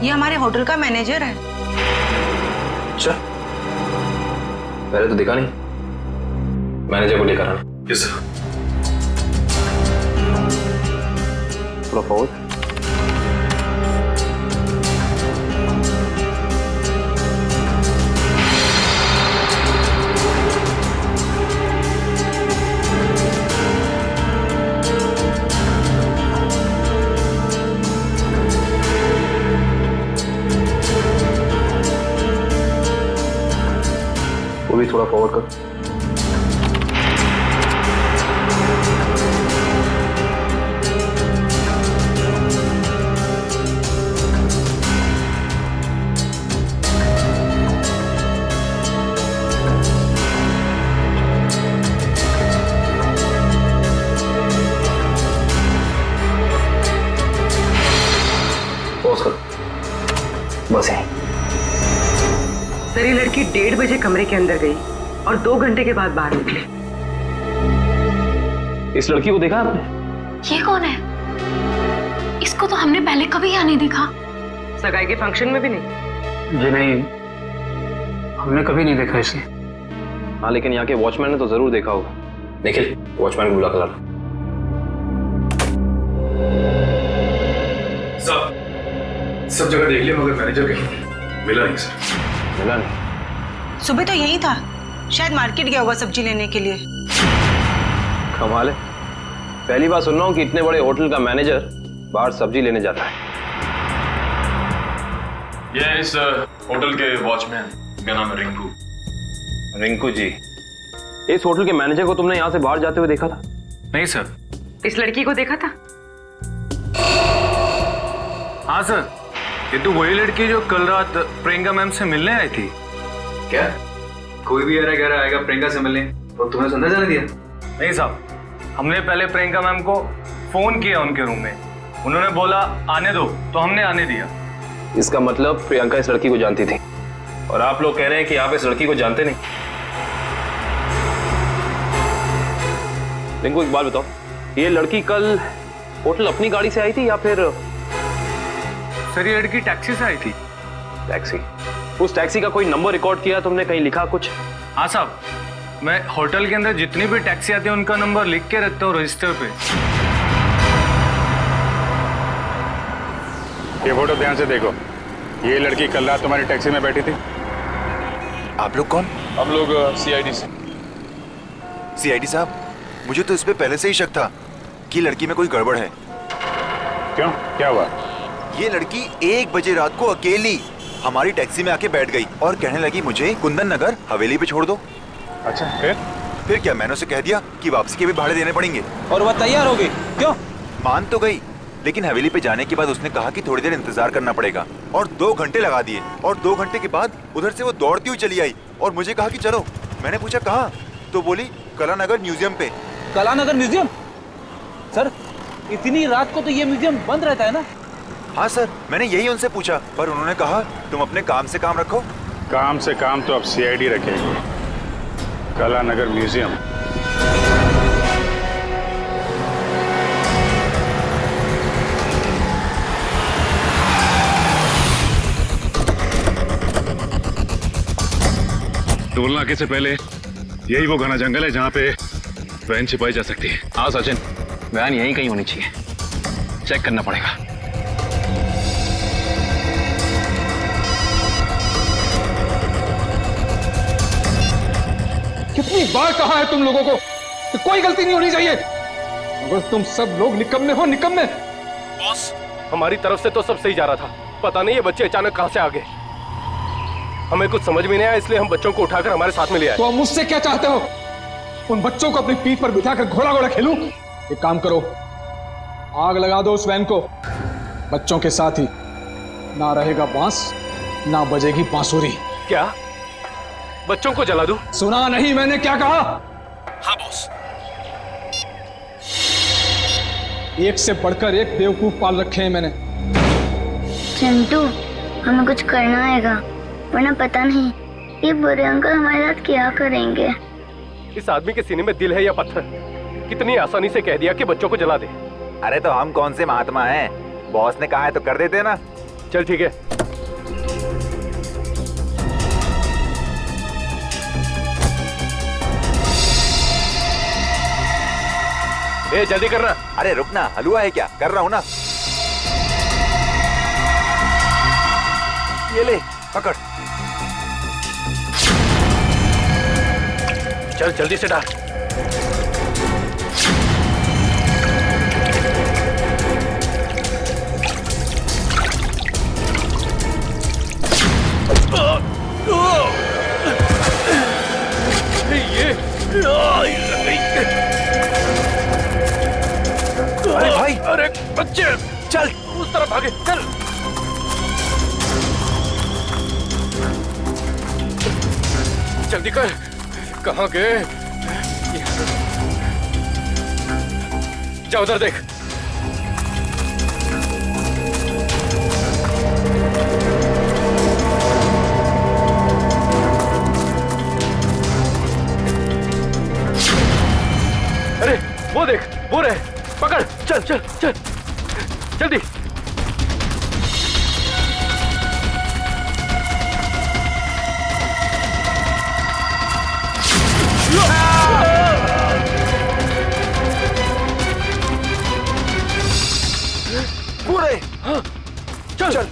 ये हमारे होटल का मैनेजर है। अच्छा, पहले तो दिखा नहीं। मैनेजर को लेकर आना। Yes sir. थोड़ा फॉरवर्ड। वो भी थोड़ा फॉरवर्ड कर। पॉज करो। बस है। सर, ये लड़की 1:30 बजे कमरे के अंदर गई और 2 घंटे के बाद बाहर निकली। इस लड़की को देखा आपने? ये कौन है? इसको तो हमने पहले कभी यहाँ नहीं देखा। सगाई के फंक्शन में भी नहीं? जी नहीं, हमने कभी नहीं देखा इसे। हाँ, लेकिन यहाँ के वॉचमैन ने तो जरूर देखा होगा। निखिल, वॉचमैन को बुला कर लाना। सब जगह देख लिया, मगर मैनेजर कहीं मिला नहीं सर। मिला नहीं? सुबह तो यही था, शायद मार्केट गया होगा सब्जी लेने के लिए। कमाल है, पहली बार सुन रहा हूँ कि इतने बड़े होटल का मैनेजर बाहर सब्जी लेने जाता है। ये इस होटल के वॉचमैन, इनका नाम है रिंकू। रिंकू जी, इस होटल के मैनेजर को तुमने यहाँ से बाहर जाते हुए देखा था? नहीं सर। इस लड़की को देखा था? हाँ सर, ये तो वही लड़की जो कल रात प्रियंका मैम से मिलने आई थी। क्या कोई भी अरे घर आएगा प्रियंका से मिलने तो तुम्हें अंदर जाने दिया? नहीं साहब, हमने पहले प्रियंका मैम को फोन किया उनके रूम में, उन्होंने बोला आने दो, तो हमने आने दिया। इसका मतलब प्रियंका इस लड़की को जानती थी, और आप लोग कह रहे हैं कि आप इस लड़की को जानते नहीं। रिंकू, एक बात बताओ, ये लड़की कल होटल अपनी गाड़ी से आई थी या फिर? सर, ये लड़की टैक्सी से आई थी। टैक्सी? उस टैक्सी का कोई नंबर रिकॉर्ड किया तुमने, कहीं लिखा कुछ? हाँ साहब, मैं होटल के अंदर जितनी भी टैक्सी आती है उनका नंबर लिख के रखता हूँ रजिस्टर पे। ये फोटो ध्यान से देखो, ये लड़की कल रात तुम्हारी टैक्सी में बैठी थी। आप लोग कौन? हम लोग सीआईडी से। सीआईडी साहब, मुझे तो इस पे पहले से ही शक था कि लड़की में कोई गड़बड़ है। क्यों, क्या हुआ? ये लड़की 1 बजे रात को अकेली हमारी टैक्सी में आके बैठ गई और कहने लगी मुझे कुंदन नगर हवेली पे छोड़ दो। अच्छा, फिर क्या मैंने उसे कह दिया कि वापसी के भी भाड़े देने पड़ेंगे। और वह तैयार हो गई? क्यों? मान तो गई, लेकिन हवेली पे जाने के बाद उसने कहा कि थोड़ी देर इंतजार करना पड़ेगा, और 2 घंटे लगा दिए। और 2 घंटे के बाद उधर से वो दौड़ती हुई चली आई और मुझे कहा कि चलो। मैंने पूछा कहाँ, तो बोली कलानगर म्यूजियम पे। कलानगर म्यूजियम? सर, इतनी रात को तो ये म्यूजियम बंद रहता है ना? हाँ सर, मैंने यही उनसे पूछा, पर उन्होंने कहा तुम अपने काम से काम रखो। काम से काम तो अब सीआईडी रखेगी। कलानगर म्यूजियम। टोल नाके से पहले यही वो घना जंगल है जहाँ पे वैन छिपाई जा सकती है। हाँ सचिन, वैन यहीं कहीं होनी चाहिए, चेक करना पड़ेगा। कितनी बार कहा है तुम लोगों को कि कोई गलती नहीं होनी चाहिए, मगर तुम सब लोग निकम्मे हो, निकम्मे। बॉस, हमारी तरफ से तो सब सही जा रहा था, पता नहीं ये बच्चे अचानक कहां से आ गए। हमें कुछ समझ में नहीं आया, इसलिए हम बच्चों को उठाकर हमारे साथ में ले आए। तो मुझसे क्या चाहते हो? उन बच्चों को अपनी पीठ पर बिठाकर घोड़ा घोड़ा खेलूं? एक काम करो, आग लगा दो उस वैन को, बच्चों के साथ ही। ना रहेगा बांस, ना बजेगी बांसुरी। क्या बच्चों को जला दूं? सुना नहीं मैंने क्या कहा? हाँ बॉस। एक से बढ़कर एक बेवकूफ पाल रखे हैं मैंने। चिंटू, हमें कुछ करना आएगा, वरना पता नहीं ये बुरे अंकल हमारे साथ क्या करेंगे। इस आदमी के सीने में दिल है या पत्थर? कितनी आसानी से कह दिया कि बच्चों को जला दे। अरे तो हम कौन से महात्मा हैं? बॉस ने कहा है तो कर देते ना। चल ठीक है। ए जल्दी करना। अरे रुकना, हलवा है क्या? कर रहा हूँ ना। ये ले पकड़। चल जल्दी से डाल। अरे भाई, अरे बच्चे चल उस तरफ भागे, चल। जल्दी कर। कहाँ गए? जा उधर देख। अरे वो देख, वो रहे। पकड़, चल चल चल जल्दी। पूरे हाँ, चल चल।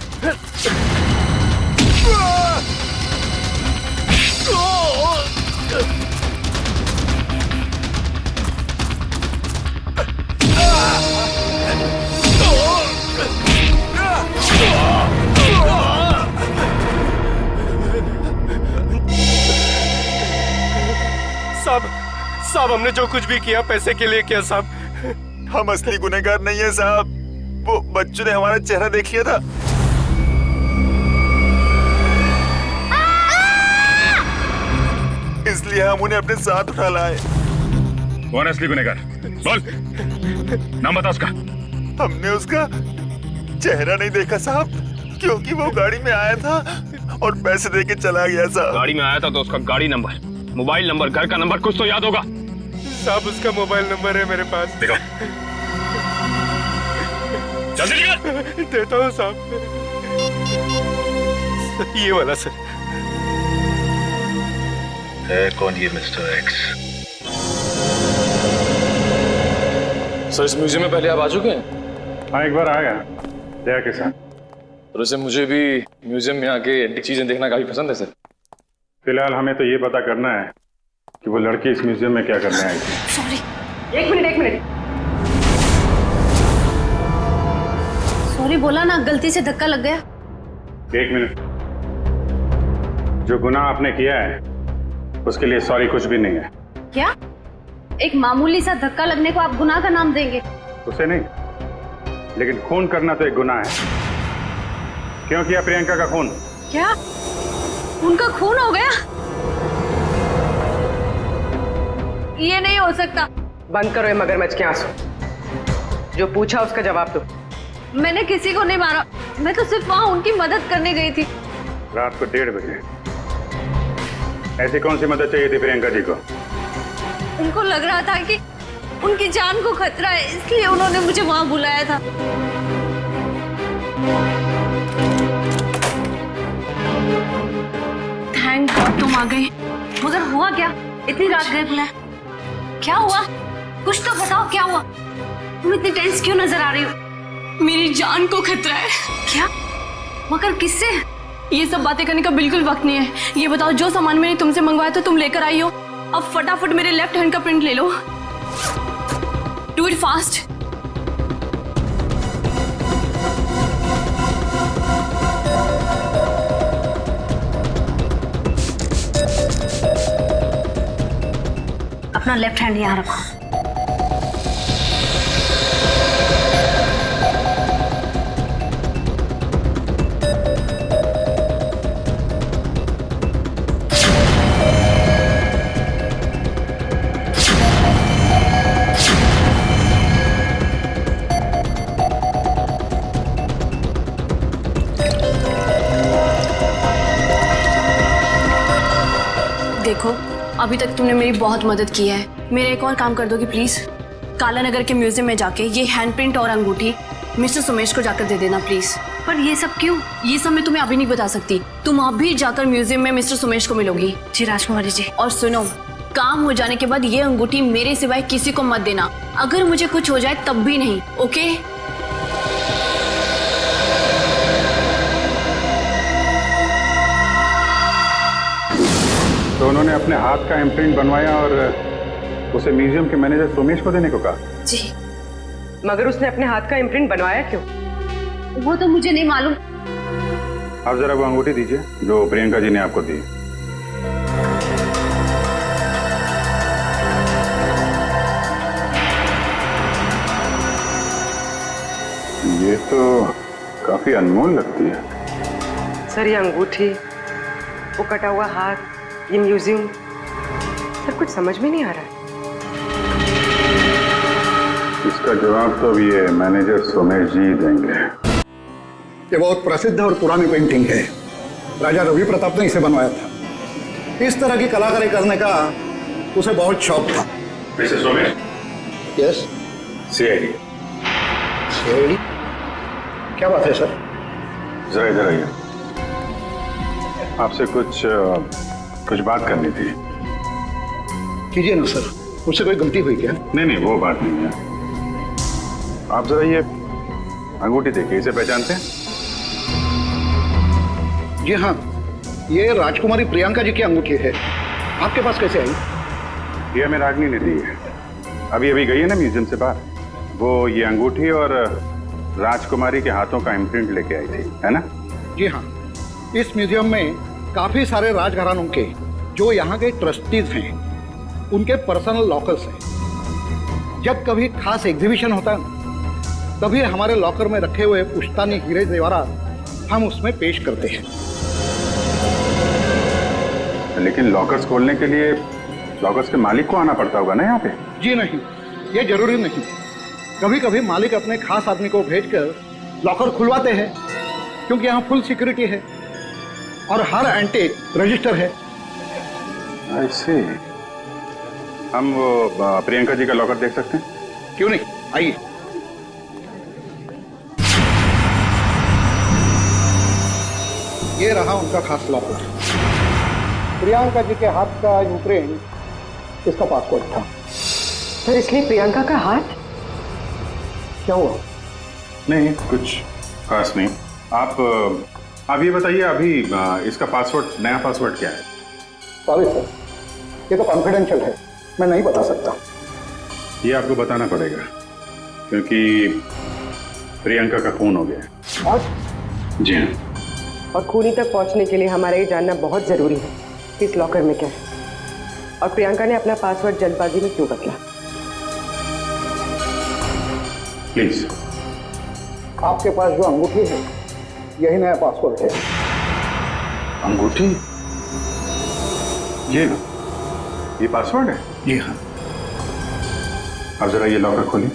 साहब हमने जो कुछ भी किया पैसे के लिए किया साहब। हम असली गुनहगार नहीं है साहब। वो बच्चों ने हमारा चेहरा देख लिया था। इसलिए हम उन्हें अपने साथ उठा लाए। कौन है असली गुनहगार? बोल, नाम बता उसका। हमने उसका चेहरा नहीं देखा साहब, क्योंकि वो गाड़ी में आया था और पैसे देके चला गया साहब। गाड़ी में आया था तो उसका गाड़ी नंबर, मोबाइल नंबर, घर का नंबर कुछ तो याद होगा। साहब उसका मोबाइल नंबर है मेरे पास। देखो जल्दी निकल। देता हूँ साहब। ये वाला सर है। कौन ये मिस्टर एक्स? सर इस म्यूजियम में पहले आप आ चुके हैं? हाँ एक बार आ गया जया के साथ। और वैसे मुझे भी म्यूजियम में आके एंटीक चीजें देखना काफी पसंद है सर। फिलहाल हमें तो ये पता करना है कि वो लड़की इस म्यूजियम में क्या करने आई थी। सॉरी, एक मिनट। सॉरी बोला ना, गलती से धक्का लग गया। एक मिनट। जो गुनाह आपने किया है उसके लिए सॉरी कुछ भी नहीं है। क्या? एक मामूली सा धक्का लगने को आप गुनाह का नाम देंगे? उसे नहीं, लेकिन खून करना तो एक गुनाह है। क्यों किया प्रियंका का खून? क्या उनका खून हो गया? ये नहीं हो सकता। बंद करो ये मगरमच्छ के आंसू। जो पूछा उसका जवाब दो। मैंने किसी को नहीं मारा, मैं तो सिर्फ वहां उनकी मदद करने गई थी। रात को 1:30 बजे ऐसी कौन सी मदद चाहिए थी प्रियंका जी को? उनको लग रहा था कि उनकी जान को खतरा है, इसलिए उन्होंने मुझे वहां बुलाया था। थैंक गॉड तुम आ गए। मगर हुआ क्या? इतनी रात गए बुलाया? क्या हुआ? कुछ तो बताओ, क्या हुआ? तुम इतनी टेंस क्यों नजर आ रही हो? मेरी जान को खतरा है। क्या? मगर किससे? ये सब बातें करने का बिल्कुल वक्त नहीं है। ये बताओ, जो सामान मैंने तुमसे मंगवाया था तुम लेकर आई हो। अब फटाफट मेरे लेफ्ट हैंड का प्रिंट ले लो। Do it fast. अपना लेफ्ट हैंड यहाँ रखो। देखो, अभी तक तुमने मेरी बहुत मदद की है। मेरा एक और काम कर दोगी प्लीज? काला नगर के म्यूजियम में जाके ये हैंडप्रिंट और अंगूठी मिस्टर सुमेश को जाकर दे देना प्लीज। पर ये सब क्यों? ये सब मैं तुम्हें अभी नहीं बता सकती। तुम अभी जाकर म्यूजियम में मिस्टर सुमेश को मिलोगी। जी राजकुमारी जी। और सुनो, काम हो जाने के बाद ये अंगूठी मेरे सिवाय किसी को मत देना। अगर मुझे कुछ हो जाए तब भी नहीं, ओके? तो उन्होंने अपने हाथ का इम्प्रिंट बनवाया और उसे म्यूजियम के मैनेजर सोमेश को देने को कहा। जी। मगर उसने अपने हाथ का इम्प्रिंट बनवाया क्यों? वो तो मुझे नहीं मालूम। आप जरा वो अंगूठी दीजिए जो प्रियंका जी ने आपको दी। ये तो काफी अनमोल लगती है। सर ये अंगूठी, वो कटा हुआ हाथ, ये म्यूजियम, सब कुछ समझ में नहीं आ रहा है। इसका जवाब तो अभी ये मैनेजर सोमेश जी देंगे। ये बहुत प्रसिद्ध और पुरानी पेंटिंग है। राजा रवि प्रताप ने इसे बनवाया था। इस तरह की कलाकारी करने का उसे बहुत शौक था। Mister Somesh. Yes. CID. CID? क्या बात है सर? जरा इधर आइए, आपसे कुछ बात करनी थी। कीजिए ना सर, मुझसे कोई गलती हुई क्या? नहीं, वो बात नहीं है। आप जरा ये अंगूठी देखिए, इसे पहचानते हैं? जी हाँ, ये राजकुमारी प्रियंका जी की अंगूठी है। आपके पास कैसे आई? ये हमें रागनी ने दी है। अभी गई है ना म्यूजियम से बाहर, वो ये अंगूठी और राजकुमारी के हाथों का इम्प्रिंट लेके आई थी, है ना? जी हाँ, इस म्यूजियम में काफी सारे राजघरानों के जो यहाँ के ट्रस्टीज हैं, उनके पर्सनल लॉकर्स हैं। जब कभी खास एग्जीबिशन होता है तभी हमारे लॉकर में रखे हुए पुश्तानी हीरे जेवरात हम उसमें पेश करते हैं। लेकिन लॉकर्स खोलने के लिए लॉकर्स के मालिक को आना पड़ता होगा ना यहाँ पे? जी नहीं, ये जरूरी नहीं। कभी कभी मालिक अपने खास आदमी को भेजकर लॉकर खुलवाते हैं, क्योंकि यहाँ फुल सिक्योरिटी है और हर एंटीक रजिस्टर है। I see। हम वो प्रियंका जी का लॉकर देख सकते हैं? क्यों नहीं, आइए। ये रहा उनका खास लॉकर। प्रियंका जी के हाथ का इम्प्रिंट इसका पासपोर्ट था। सर इसलिए प्रियंका का हाथ? क्या हुआ? नहीं, कुछ खास नहीं। आप ये बताइए, अभी इसका पासवर्ड, नया पासवर्ड क्या है? सॉरी सर, ये तो कॉन्फिडेंशियल है, मैं नहीं बता सकता। ये आपको बताना पड़ेगा क्योंकि प्रियंका का खून हो गया। और? जी हाँ। और खूनी तक पहुंचने के लिए हमारा ये जानना बहुत जरूरी है कि इस लॉकर में क्या है और प्रियंका ने अपना पासवर्ड जल्दबाजी में क्यों बदला। प्लीज। आपके पास जो अंगूठी है यही नया पासवर्ड है। अंगूठी? ये पासवर्ड है? जी हाँ। अब जरा ये लॉकर खोलिए।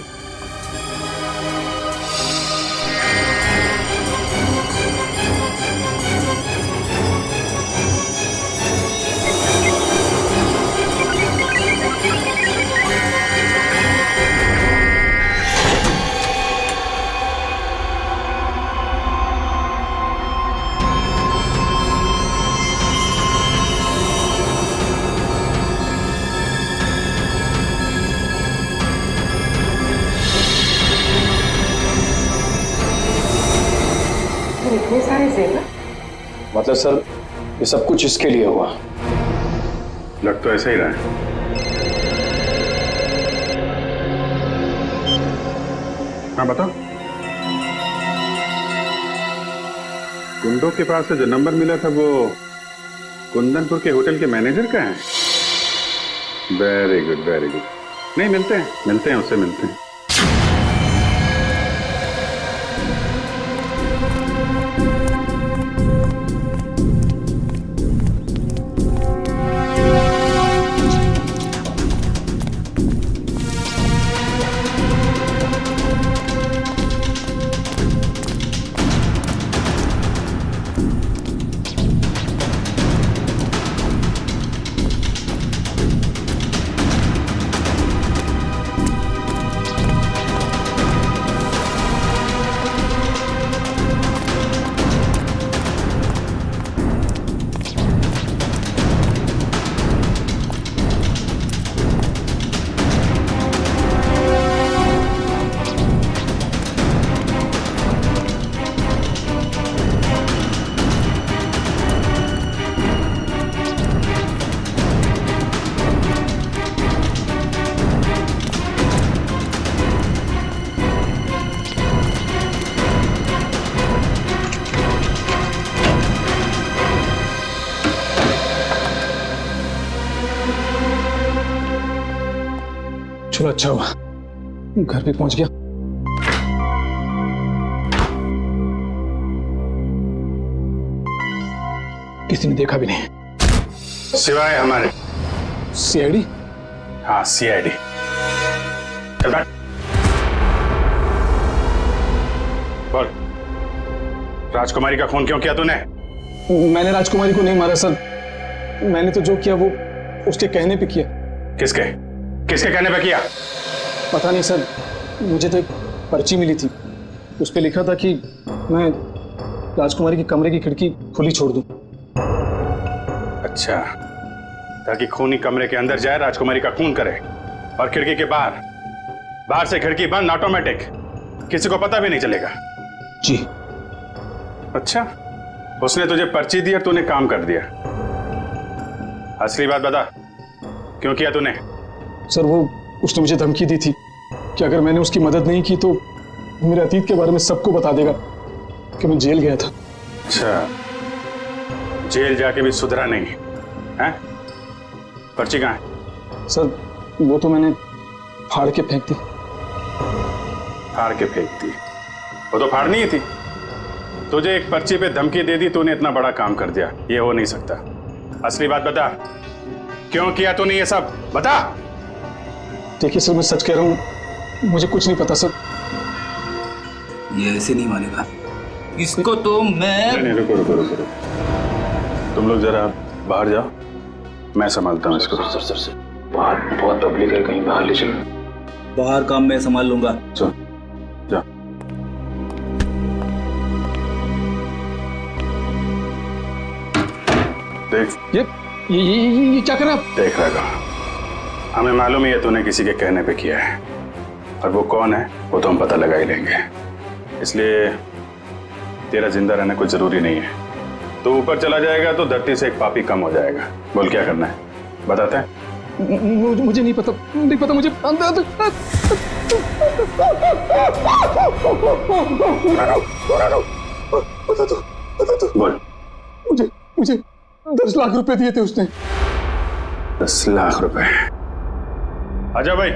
इतने सारे जेवर? मतलब सर ये सब कुछ इसके लिए हुआ? लग तो ऐसा ही रहा है। हाँ बताओ। गुंडों के पास से जो नंबर मिला था वो कुंदनपुर के होटल के मैनेजर का है। Very good, very good. नहीं, मिलते हैं उससे मिलते हैं। अच्छा हुआ घर पे पहुंच गया। किसी ने देखा भी नहीं सिवाय हमारे। सीआईडी? हाँ सीआईडी। चल बैठ। बोल, राजकुमारी का खून क्यों किया तूने? मैंने राजकुमारी को नहीं मारा सर, मैंने तो जो किया वो उसके कहने पे किया। किसके किसके कहने पे किया? पता नहीं सर, मुझे तो एक पर्ची मिली थी, उस पे लिखा था कि मैं राजकुमारी के कमरे की खिड़की खुली छोड़ दूं। अच्छा, ताकि खूनी कमरे के अंदर जाए, राजकुमारी का खून करे, और खिड़की के बाहर से खिड़की बंद, ऑटोमेटिक, किसी को पता भी नहीं चलेगा। जी। अच्छा, उसने तुझे पर्ची दी और तूने काम कर दिया। असली बात बता, क्यों किया तूने? सर वो उसने मुझे धमकी दी थी कि अगर मैंने उसकी मदद नहीं की तो मेरे अतीत के बारे में सबको बता देगा कि मैं जेल गया था। अच्छा, जेल जाके भी सुधरा नहीं है? पर्ची कहाँ है? सर वो तो मैंने फाड़ के फेंक दी। फाड़ के फेंक दी? वो तो फाड़नी ही थी। तुझे एक पर्ची पे धमकी दे दी, तूने इतना बड़ा काम कर दिया, ये हो नहीं सकता। असली बात बता, क्यों किया तूने ये सब? बता। देखिए सर, मैं सच कह रहा हूँ, मुझे कुछ नहीं पता सर। ये ऐसे नहीं मानेगा, इसको तो मैं... नहीं, रुको रुको रुको, तुम लोग जरा बाहर जाओ, मैं संभालता हूँ इसको। सर बाहर बहुत पब्लिक है, कहीं बाहर ले चलो। बाहर काम मैं संभाल लूंगा। चलो जाओ। देख ये क्या कर रहा? देख रहा, हमें मालूम ही है तूने किसी के कहने पे किया है, और वो कौन है वो तो हम पता लगा ही लेंगे। इसलिए तेरा जिंदा रहना कोई जरूरी नहीं है। तो ऊपर चला जाएगा तो धरती से एक पापी कम हो जाएगा। बोल क्या करना है, बताते हैं? मुझे नहीं पता, नहीं पता मुझे। बता दो। बोल। मुझे 10 लाख रुपए दिए थे उसने। 10 लाख रुपए? आजा भाई,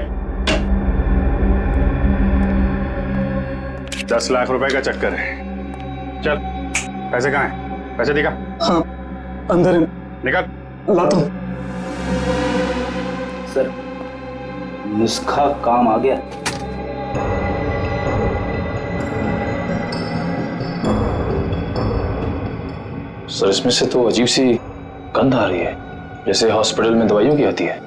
10 लाख रुपए का चक्कर है। चल, पैसे कहाँ हैं? पैसे दिखा। हाँ, अंदर है। निकाल। लाता हूं। सर, नुस्खा काम आ गया। सर इसमें से तो अजीब सी गंध आ रही है, जैसे हॉस्पिटल में दवाइयों की आती है।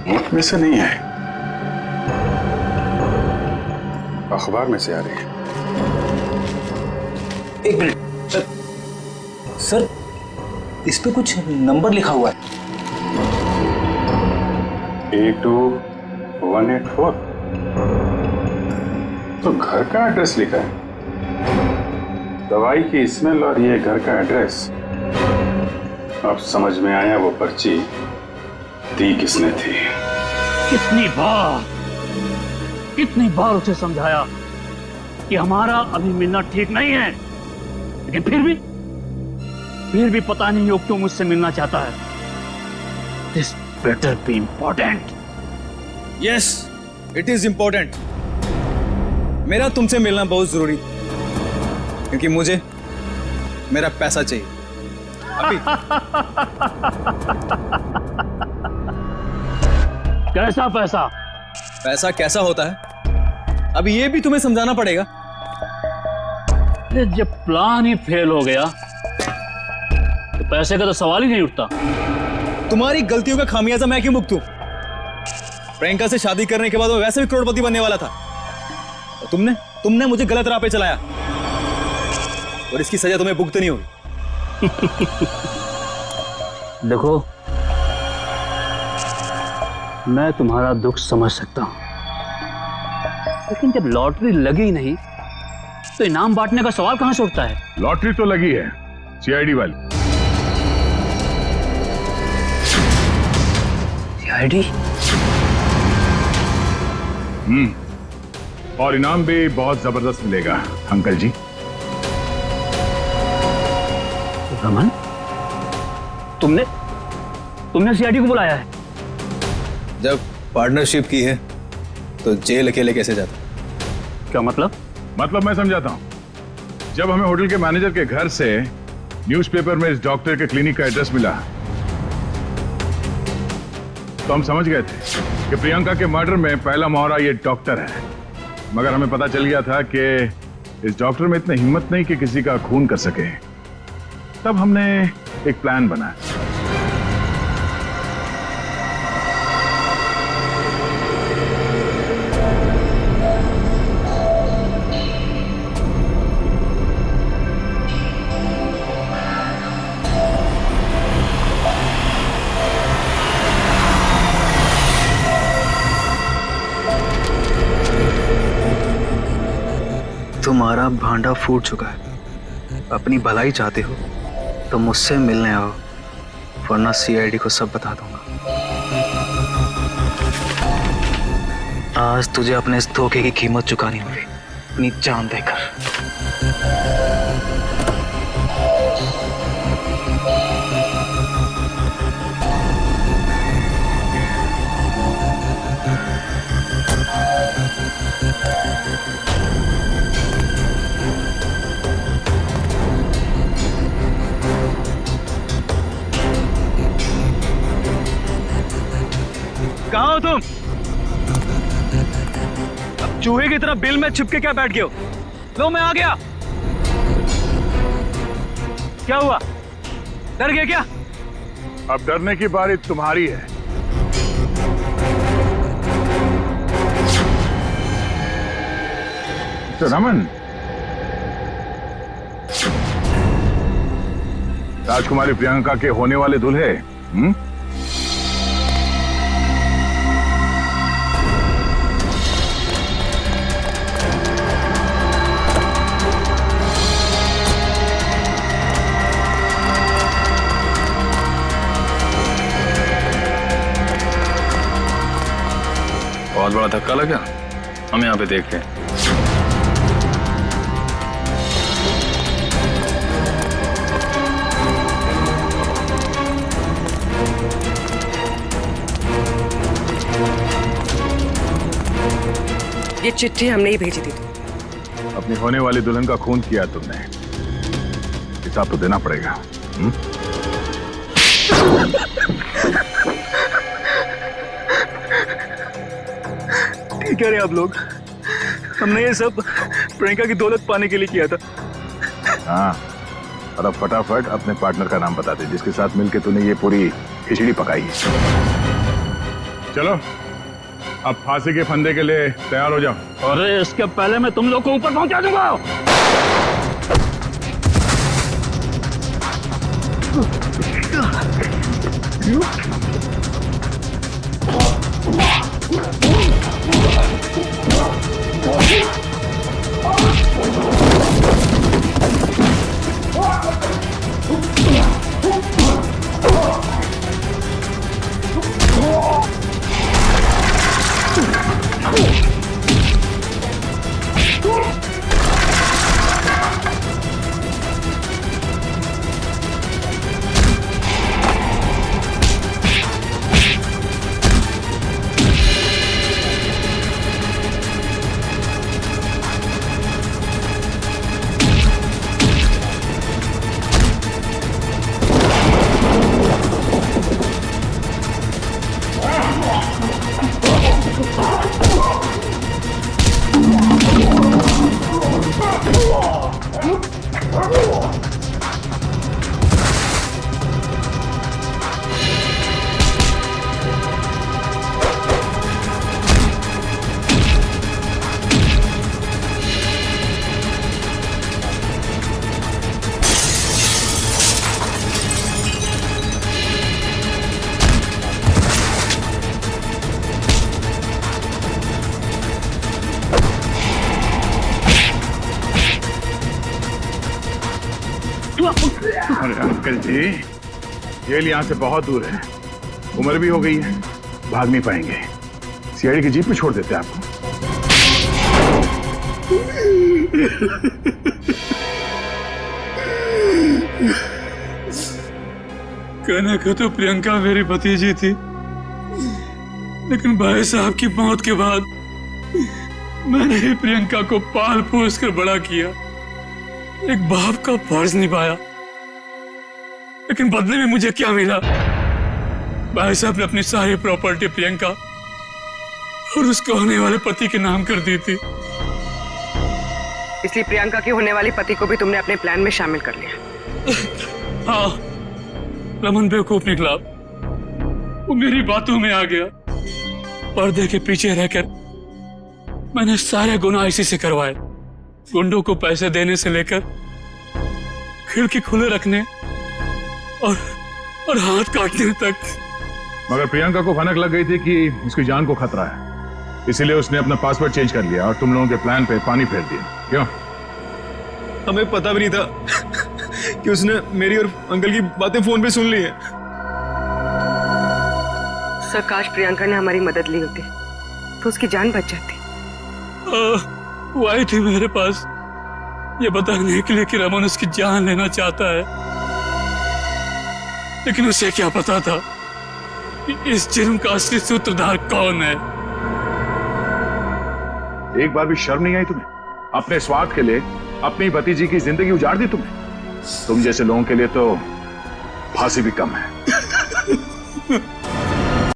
मुल्क में से नहीं है, अखबार में से आ रही है। एक मिनट सर, इस पे कुछ नंबर लिखा हुआ है। 82184। तो घर का एड्रेस लिखा है, दवाई की स्मेल और ये घर का एड्रेस। अब समझ में आया वो पर्ची दी किसने थी। कितनी बार उसे समझाया कि हमारा अभी मिलना ठीक नहीं है, लेकिन फिर भी पता नहीं वो क्यों मुझसे मिलना चाहता है। This better be important. Yes, it is important. मेरा तुमसे मिलना बहुत जरूरी, क्योंकि मुझे मेरा पैसा चाहिए अभी। कैसा पैसा? पैसा कैसा होता है अभी ये भी तुम्हें समझाना पड़ेगा। जब प्लान ही फेल हो गया तो पैसे का तो सवाल ही नहीं उठता। तुम्हारी गलतियों का खामियाजा मैं क्यों भुगतूं? प्रियंका से शादी करने के बाद मैं वैसे भी करोड़पति बनने वाला था, और तुमने मुझे गलत राह पे चलाया, और इसकी सजा तुम्हें भुगतनी होगी। देखो, मैं तुम्हारा दुख समझ सकता हूं, लेकिन जब लॉटरी लगी नहीं तो इनाम बांटने का सवाल कहां से उठता है? लॉटरी तो लगी है सीआईडी वाली। सीआईडी? और इनाम भी बहुत जबरदस्त मिलेगा अंकल जी। रमन, तुमने सीआईडी को बुलाया है? जब पार्टनरशिप की है तो जेल अकेले कैसे जाता? क्या मतलब? मतलब मैं समझाता हूँ। जब हमें होटल के मैनेजर के घर से न्यूज़पेपर में इस डॉक्टर के क्लिनिक का एड्रेस मिला तो हम समझ गए थे कि प्रियंका के मर्डर में पहला मोहरा ये डॉक्टर है। मगर हमें पता चल गया था कि इस डॉक्टर में इतनी हिम्मत नहीं कि किसी का खून कर सके। तब हमने एक प्लान बनाया। तुम्हारा भांडा फूट चुका है। अपनी भलाई चाहते हो तो मुझसे मिलने आओ, वरना सीआईडी को सब बता दूंगा। आज तुझे अपने इस धोखे की कीमत चुकानी होगी, अपनी जान देकर। कहाँ हो तुम? अब चूहे की तरह बिल में छिपके क्या बैठ गए हो? लो मैं आ गया। क्या हुआ? डर गए क्या? अब डरने की बारी तुम्हारी है। तो रमन, राजकुमारी प्रियंका के होने वाले दूल्हे बहुत बड़ा धक्का लगा। हम यहाँ पे देख रहे हैं। ये चिट्ठी हमने ही भेजी थी। अपनी होने वाली दुल्हन का खून किया तुमने, हिसाब तो देना पड़ेगा। ठीक है आप लोग, हमने ये सब प्रियंका की दौलत पाने के लिए किया था। हाँ, और अब फटाफट अपने पार्टनर का नाम बता दे जिसके साथ मिलके तूने ये पूरी खिचड़ी पकाई है। चलो अब फांसी के फंदे के लिए तैयार हो जाओ। अरे इसके पहले मैं तुम लोग को ऊपर पहुंचा दूंगा। अरे अंकल जी, जेल यहाँ से बहुत दूर है, उम्र भी हो गई है, भाग नहीं पाएंगे। सीआईडी की जीप में छोड़ देते हैं आपको। कहने को तो प्रियंका मेरी भतीजी थी, लेकिन भाई साहब की मौत के बाद मैंने ही प्रियंका को पाल पोस कर बड़ा किया, एक बाप का फर्ज निभाया। लेकिन बदले में मुझे क्या मिला? भाई साहब ने अपनी सारी प्रॉपर्टी प्रियंका और उसको होने वाले पति के नाम कर दी थी। इसलिए प्रियंका की होने वाली पति को भी तुमने अपने प्लान में शामिल कर लिया। हाँ, रमन बेवकूफ निकला, वो मेरी बातों में आ गया। पर्दे के पीछे रहकर मैंने सारे गुनाह इसी से करवाए, गुंडों को पैसे देने से लेकर खिड़की खुले रखने और हाथ काटने तक। मगर प्रियंका को भनक लग गई थी कि उसकी जान को खतरा है, इसीलिए उसने अपना पासवर्ड चेंज कर लिया और तुम लोगों के प्लान पे पानी फेर दिया। क्यों? हमें पता भी नहीं था कि उसने मेरी और अंकल की बातें फोन पे सुन ली है। सर, काश प्रियंका ने हमारी मदद ली होती तो उसकी जान बच जाती। वो आई थी मेरे पास ये बताने के लिए कि रमन उसकी जान लेना चाहता है, लेकिन उसे क्या पता था कि इस जुर्म का असली सूत्रधार कौन है। एक बार भी शर्म नहीं आई तुम्हें? अपने स्वार्थ के लिए अपनी भतीजी की जिंदगी उजाड़ दी तुमने। तुम जैसे लोगों के लिए तो फांसी भी कम है।